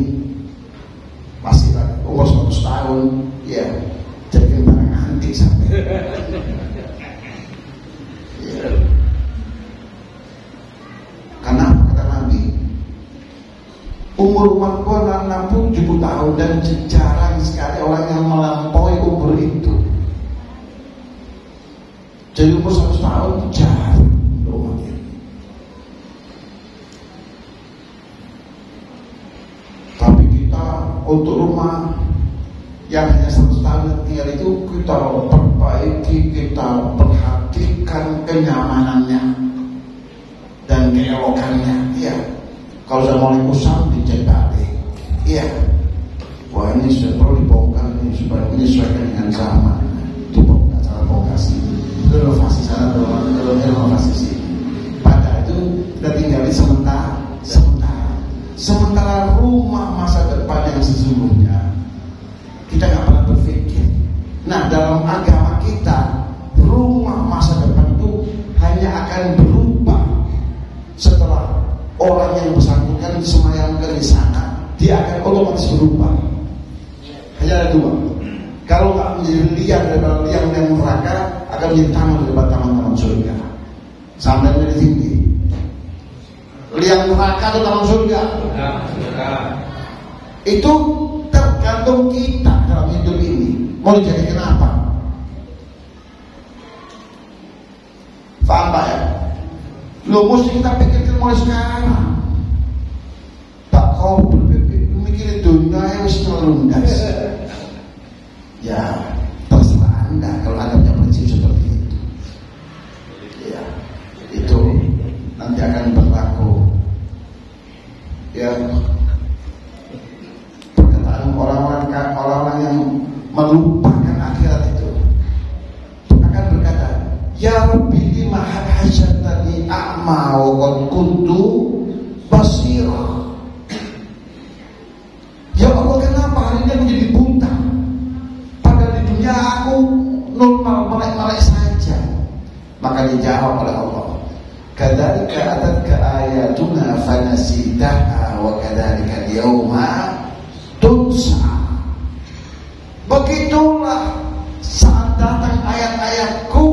masih umur 100 tahun, ya, jadi barang antik sampai. Ya. Karena kata Nabi, umur umatku 60-70 tahun dan jarang sekali orang yang melampaui umur itu. Jadi umur 100 tahun jarang umat ini. Tapi kita untuk rumah yang hanya 100 tahun tinggal itu kita perbaiki, kita perhatikan kenyamanannya dan keelokannya. Iya. Kalau sudah mulai kusam dicek balik. Iya. Wah, ini sudah perlu dibongkar ini supaya menyesuaikan dengan zaman. Dibongkar cara bongkar sih. Renovasi sana, renovasi sini. Pada itu kita tinggali sementara rumah masa depan yang sesungguhnya kita nggak pernah berpikir. Nah, dalam agama kita rumah masa depan itu hanya akan berubah setelah orang yang bersangkutan disemayamkan di sana, dia akan otomatis berubah. Hanya ada dua. Kalau nggak menjadi liang daripada liang yang neraka, akan menjadi taman daripada taman-taman surga. Sampai menjadi tinggi. Liang neraka atau taman surga? Itu tergantung kita dalam hidup ini. Mau dijadikan apa? Paham Pak ya? Lo mesti kita pikirkan mulai sekarang. Tak kau mikirin dunia yang terlalu luas. Ya, terserah Anda kalau Anda punya prinsip seperti itu. Ya, itu nanti akan berlaku. Ya, perkataan orang-orang yang melupakan akhirat itu akan berkata, Ya Rabbi lima hasyatani a'ma wa qad kuntu basira. Ya Allah, kenapa hari ini aku jadi buta? Padahal di dunia aku normal, melek-melek saja. Maka dijawab oleh Allah, kadzalika atatka ayatuna fanasitaha wa kadzalika al-yauma tunsa. Begitulah saat datang ayat-ayatku,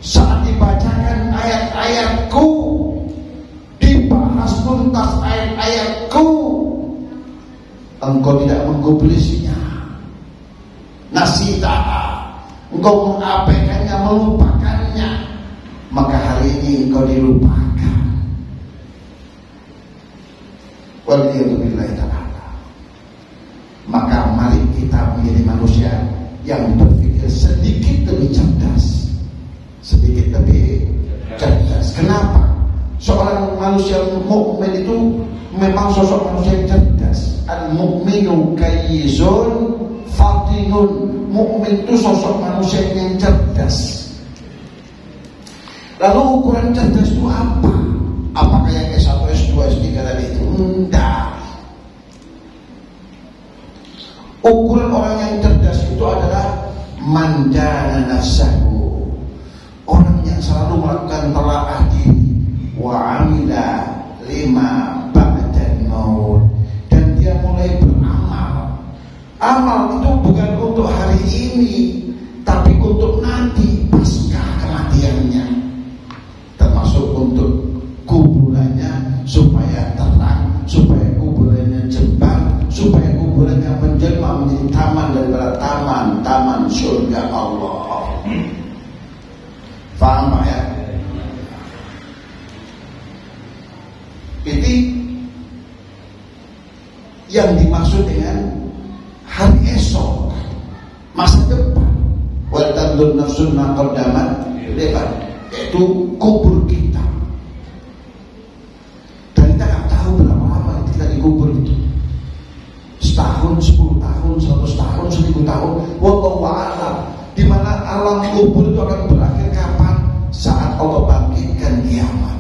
saat dibacakan ayat-ayatku, dibahas tuntas ayat-ayatku, engkau tidak menggubrisnya. Nasitaha, engkau mengabaikannya, melupakannya. Maka hari ini engkau dilupakan. Waliyahzubillahi ta'ala. Maka mari kita menjadi manusia yang berpikir sedikit lebih cerdas. Sedikit lebih cerdas. Kenapa? Seorang manusia mukmin itu memang sosok manusia yang cerdas. Al-mu'minu kayyizun fatinun. Mukmin itu sosok manusia yang cerdas. Lalu ukuran cerdas itu apa? Apakah yang S1, S2, S3 tadi itu? Enggak. Ukuran orang yang cerdas itu adalah mandana nafsahu, orang yang selalu melakukan telaah diri, wa amila lima ba'dan maut, dan dia mulai beramal. Amal itu bukan untuk hari ini, tapi untuk nanti pasca kematiannya, termasuk untuk kuburannya supaya terang, supaya kuburannya jembang, supaya kuburannya menjelma menjadi taman daripada taman surga Allah. Faham Pak ya? Ini yang dimaksud dengan hari esok, masa depan. Wa tanzur nafsun ma qaddamat lighad, yaitu kubur kita. Dan kita nggak tahu berapa lama kita dikubur itu. Setahun, 10 tahun, 100 tahun, 1000 tahun. Wallahu a'lam. Di mana alam kubur itu akan berakhir kapan? Saat Allah bangkitkan kiamat.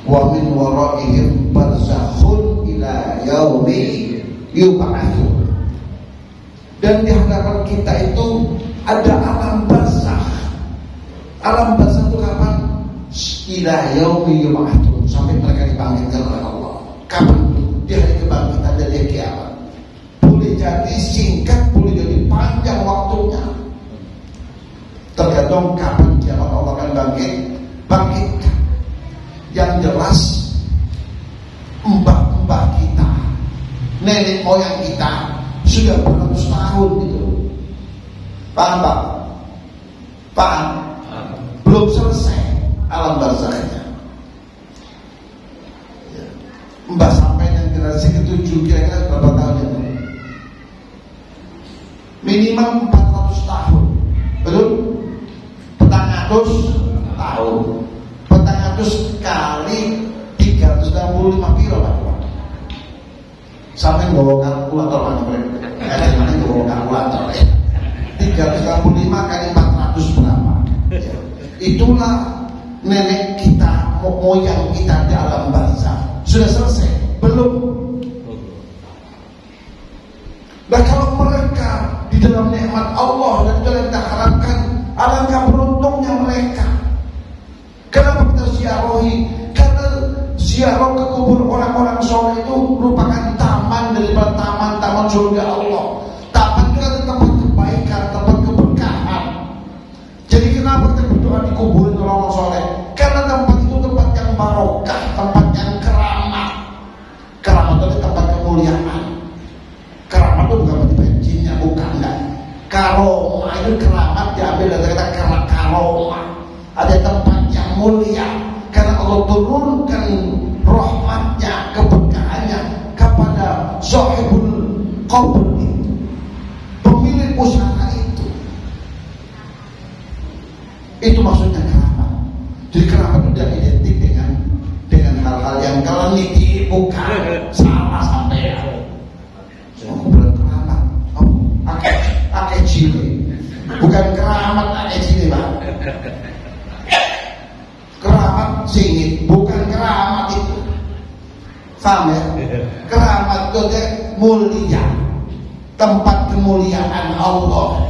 Wa min waraihim barzakhun ila yaumi yub'atsun. Dan di hadapan kita itu ada alam barzakh. Alam barzakh itu kapan? Ila yaumi yub'atsun, sampai mereka dibangkitkan oleh Allah. Kapan? Di hari kebangkitan dan di kiamat. Boleh jadi singkat, boleh jadi panjang waktunya. Tergantung kapan kiamat Allah akan bangkitkan. Yang jelas mbah-mbah kita, nenek moyang kita sudah beratus tahun itu. Paham Pak? Paham? Belum selesai alam barzakhnya. Mbah sampai yang generasi ke-7 kira-kira berapa tahun itu? minimal 400 tahun. Betul? 400 tahun. 400 kali 365 kilo Pak. Sampai bawa kalkulator mana? Ada mana bawa kalkulator ya? 365 kali 400 berapa? Ya. Itulah nenek kita, moyang kita di alam barzakh. Sudah selesai? Belum. Nah kalau mereka di dalam nikmat Allah dan itu yang kita harapkan, alangkah beruntungnya mereka. Kenapa kita ziarahi? Karena ziarah ke kubur orang-orang soleh itu merupakan taman daripada taman-taman surga Allah. Taman itu adalah tempat kebaikan, tempat keberkahan. Jadi kenapa kita berdoa di kubur orang-orang soleh? Karena tempat itu tempat yang barokah, tempat yang keramat. Keramat itu tempat kemuliaan. Keramat itu bukan berarti bensinnya, bukan enggak. Karomah itu keramat diambil dari kata karomah. Ada tempat yang mulia karena Allah turunkan rahmatnya, keberkahannya kepada sahibul qabr itu, pemilik usaha itu. Itu maksudnya keramat. Jadi keramat itu tidak identik dengan hal-hal yang klinik, bukan. Salah sampai ya. Aku bilang keramat, akeh cili, bukan keramat akeh cili Pak. Keramat singit, bukan keramat itu. Paham ya? Keramat itu mulia, tempat kemuliaan Allah,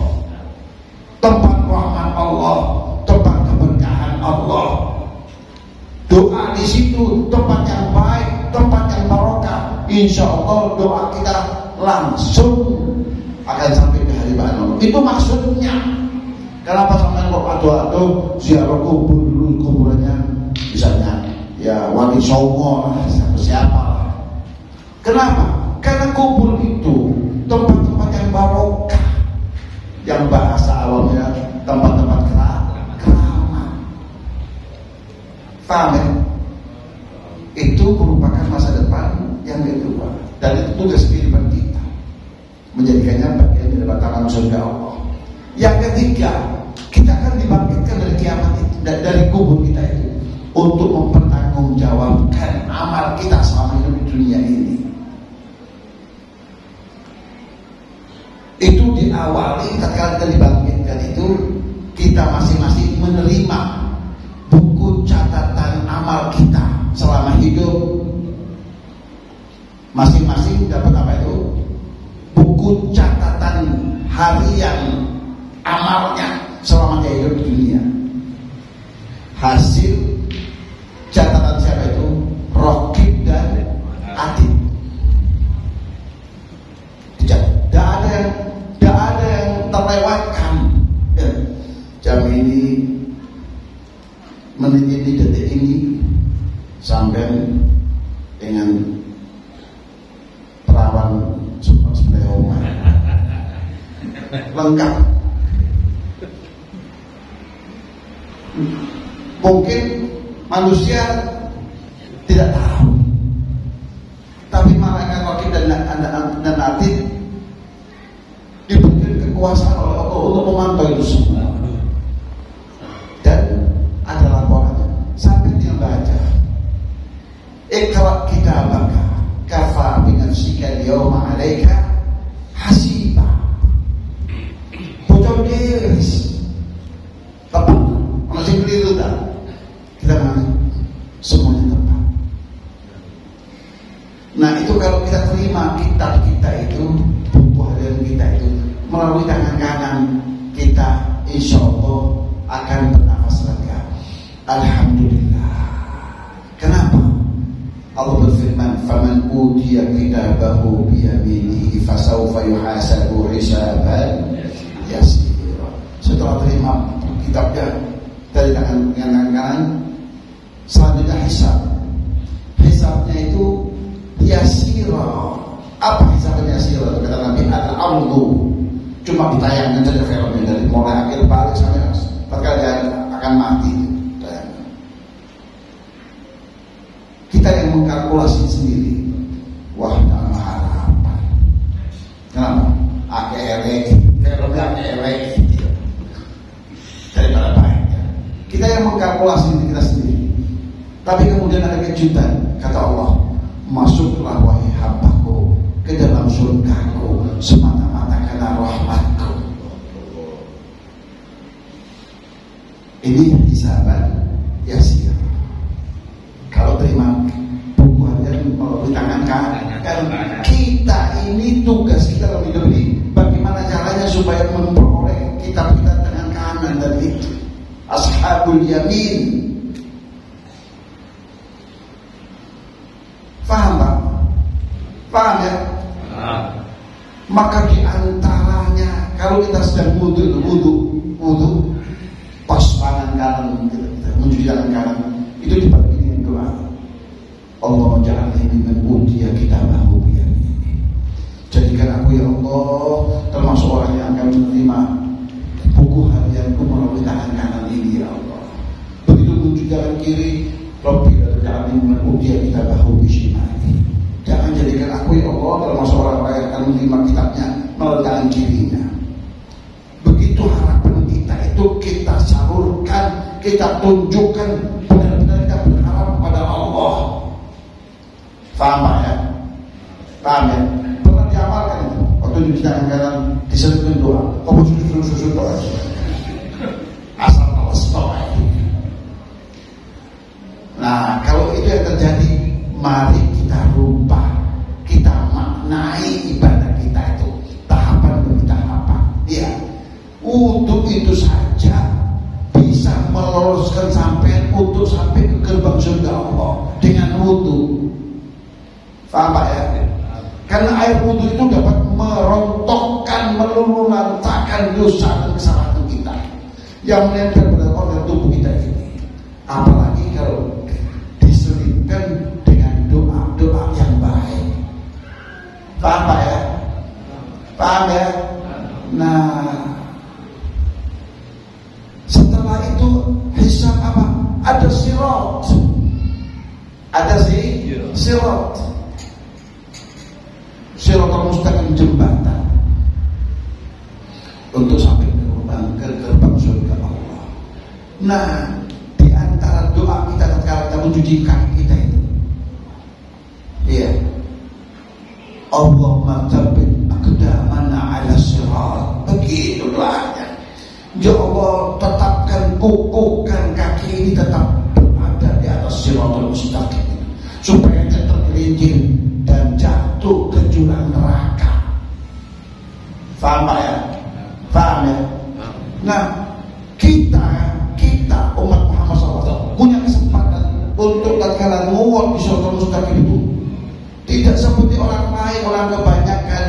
tempat rahmat Allah, tempat keberkahan Allah. Doa di situ tempat yang baik, tempat yang barokah. Insya Allah doa kita langsung akan sampai ke hadirat Allah. Itu maksudnya. Kenapa sampai kok doa ziarah kubur dulu, kuburannya misalnya ya Wali Songo siapa? Kenapa? Karena kubur itu tempat-tempat yang barokah, yang bahasa awamnya tempat-tempat keramat. Paham ya? Itu merupakan masa depan yang kedua, dan itu tugas kehidupan kita, menjadikannya bagian dari taman surga Allah. Yang ketiga, kita akan dibangkitkan dari kiamat itu, dari kubur kita itu, untuk mempertanggungjawabkan amal kita selama hidup di dunia ini. Itu diawali ketika kita dibangkitkan itu, kita masing-masing menerima buku catatan amal kita selama hidup. Masing-masing dapat apa itu? Buku catatan harian amalnya selama dia hidup di dunia. Hasil catatan siapa itu? Raqib dan Atid. Tidak ada yang terlewatkan. Jam ini, menit ini, detik ini, sampai dengan perawan super splehoma lengkap. Mungkin manusia tidak tahu, tapi malaikat Raqib dan Atid diberikan kekuasaan oleh Allah untuk memantau itu semua. Dan ada laporannya sampai dia baca, Iqra kitabaka kafa bi nafsika al-yawma 'alaika hasiba. Bocor deris tepat, masih keliru tak? Kita mana? Semuanya tepat. Nah itu kalau kita terima kitab kita itu, buku harian kita itu melalui tangan kanan kita, insya Allah akan bernafas lega. Alhamdulillah. Kenapa? Allah berfirman, "Faman utiya kitabahu biyaminihi fasawfa yuhasabu hisaban yasira." Setelah terima kitabnya dari tangan kanan, selanjutnya hisab. Hisabnya itu yasira. Apa hisabnya yasira? Kata Nabi, al-ardu. Cuma ditayangkan saja filmnya dari mulai akhir balik sampai tatkala dia akan mati. Kita yang mengkalkulasi sendiri. Wah, dalam harapan. Kenapa? Akhirnya Tapi kemudian ada kejutan, kata Allah, masuklah wahai hambaku ke dalam surgaku semata-mata karena rahmatku. Ini hisaban yasir. Kalau terima buku harian melalui tangan kanan, kita ini tugas kita dalam hidup ini bagaimana caranya supaya memperoleh kitab kita tangan kanan, dan itu ashabul yamin. Paham Pak? Paham ya? Maka diantaranya kalau kita sedang wudu pas tangan kanan kita mencuci tangan kanan itu dibagi dengan doa. Allah ja'alni mimman utiya kitabahu biyaminihi. Jadikan aku ya Allah termasuk orang yang akan menerima buku harianku melalui tangan kanan ini ya Allah. Begitu mencuci tangan kiri, Rabbi ja'alni mimman utiya kitabahu bishimalihi. Jangan jadikan aku ya Allah termasuk orang-orang yang akan menerima kitabnya melalui tangan kirinya. Begitu harapan kita itu kita salurkan, kita tunjukkan benar-benar kita berharap kepada Allah. Paham ya? Paham ya? Pernah diamalkan itu. Waktu di tangan kanan diselipkan doa. Kamu susu doa. Asal males doa. Nah, kalau itu yang terjadi, mari kita rubah, kita maknai ibadah kita itu tahapan demi tahapan. Ya, untuk itu saja bisa meloloskan sampai untuk sampai ke gerbang surga Allah dengan wudu. Paham Pak ya? Karena air wudu itu dapat merontokkan, meluluhlantakkan dosa dan kesalahan kita yang menempel pada organ tubuh kita ini. Apalagi kalau diselipkan dengan doa-doa yang baik. Paham Pak ya? Paham ya? Nah, setelah itu hisab apa? Ada sirat. Ada sirat. Siratal mustaqim, jembatan untuk sampai ke gerbang surga Allah. Nah, di antara doa kita ketika kita mencuci kaki kita itu, iya, Allahumma tsabbit aqdamana 'ala sirat. Begitu doanya. Ya Allah, tetapkan, kukuhkan kaki ini tetap berada di atas siratal mustaqim supaya tidak tergelincir dan jatuh ke jurang neraka. Paham Pak ya? Paham ya? Nah, kita umat Muhammad SAW punya kesempatan untuk tatkala nguwat di siratal mustaqim itu tidak seperti orang lain, orang kebanyakan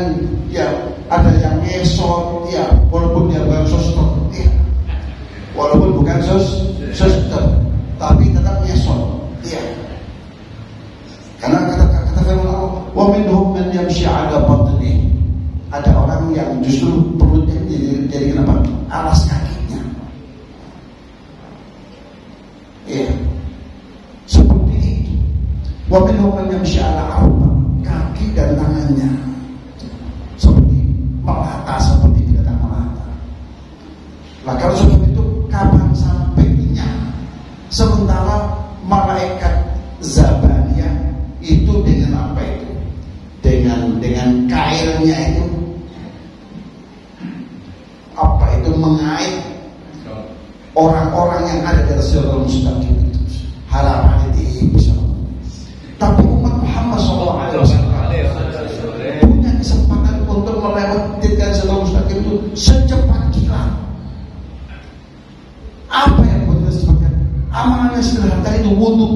ya ada yang ngesot ya, walaupun dia bukan suster ya, walaupun bukan suster tapi tetap ngesot ya. Karena kata firman Allah, wa minhum man yamshi 'ala batnihi. Ada orang yang justru perutnya jadi kenapa? Alas kakinya. Ya. Seperti itu. Wa minhum man yamshi 'ala arba. Kaki dan tangannya seperti melata, seperti binatang melata. Nah, kalau seperti itu kapan sampainya? Sementara malaikat Zabaniyah itu dengan apa itu? Dengan kailnya itu apa itu mengait orang-orang yang ada di atas siratal mustaqim itu. Harapan itu bisa. Tapi umat Muhammad SAW punya kesempatan untuk melewati siratal mustaqim itu secepat kilat. Apa yang buat kita secepat? Amalannya sederhana itu wudu.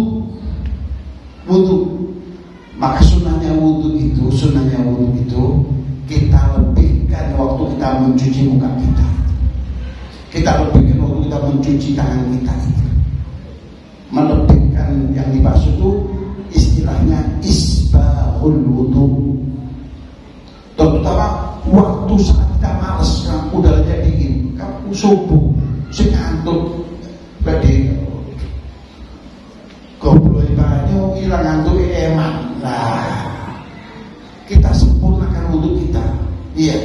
Maka sunnahnya wudu itu kita lebihkan waktu kita mencuci muka kita. Kita lebihkan waktu kita mencuci tangan kita itu. Melebihkan yang dibahas itu istilahnya isbahul wudu. Terutama waktu saat kita malas, kan udaranya dingin, kamu subuh, sing ngantuk, berarti goblok banyu ilang ngantuk eman. Nah, kita sempurnakan wudu kita. Iya,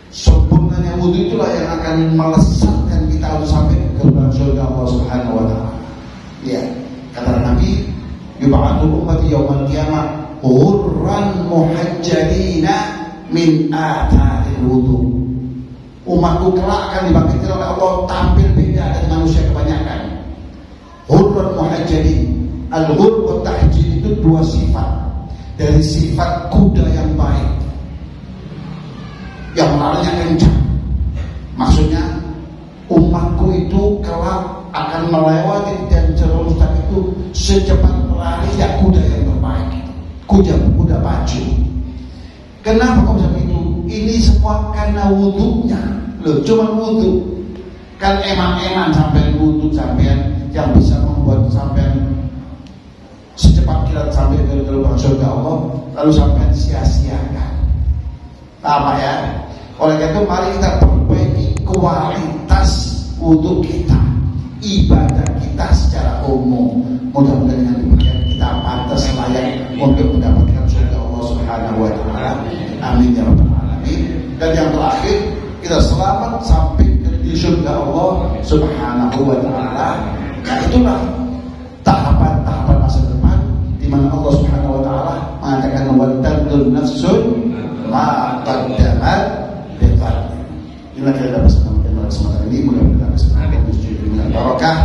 sempurnanya wudu itulah yang akan melesatkan kita untuk sampai ke gerbang surga Allah Subhanahu wa Ta'ala. Iya, kata Nabi, yub'atsu ummati yaumal qiyamah ghurran muhajjalina min atharil wudu. Umatku kelak akan dibangkitkan oleh Allah tampil beda dari manusia kebanyakan. Ghurran muhajjalin. Al-ghurr wa tahjil itu dua sifat. Dari sifat kuda yang baik, yang larinya kencang. Maksudnya umatku itu kelak akan melewati dan jalur mustaqim itu secepat lari ya kuda yang terbaik, kuda baju. Kenapa kok bisa begitu? Ini semua karena wudhunya. Loh, cuma wudhu. Kan eman-eman sampai wudhu sampean yang bisa membuat sampean secepat kilat sampai ke lubang surga Allah, lalu sampean sia-siakan. Apa ya? Oleh karena itu mari kita perbaiki kualitas wudhu kita, ibadah kita secara umum. Mudah-mudahan dengan demikian kita pantas layak untuk mendapatkan surga Allah Subhanahu wa taala. Amin ya rabbal alamin. Dan yang terakhir, kita selamat sampai di surga Allah Subhanahu wa taala. Nah, itulah tahapan-tahapan masa depan di mana Allah Subhanahu wa taala mengatakan wa tanzur nafsun ma qaddamat lighad. Inilah kita dapat kesempatan ini, mudah-mudahan kesempatan dengan barokah.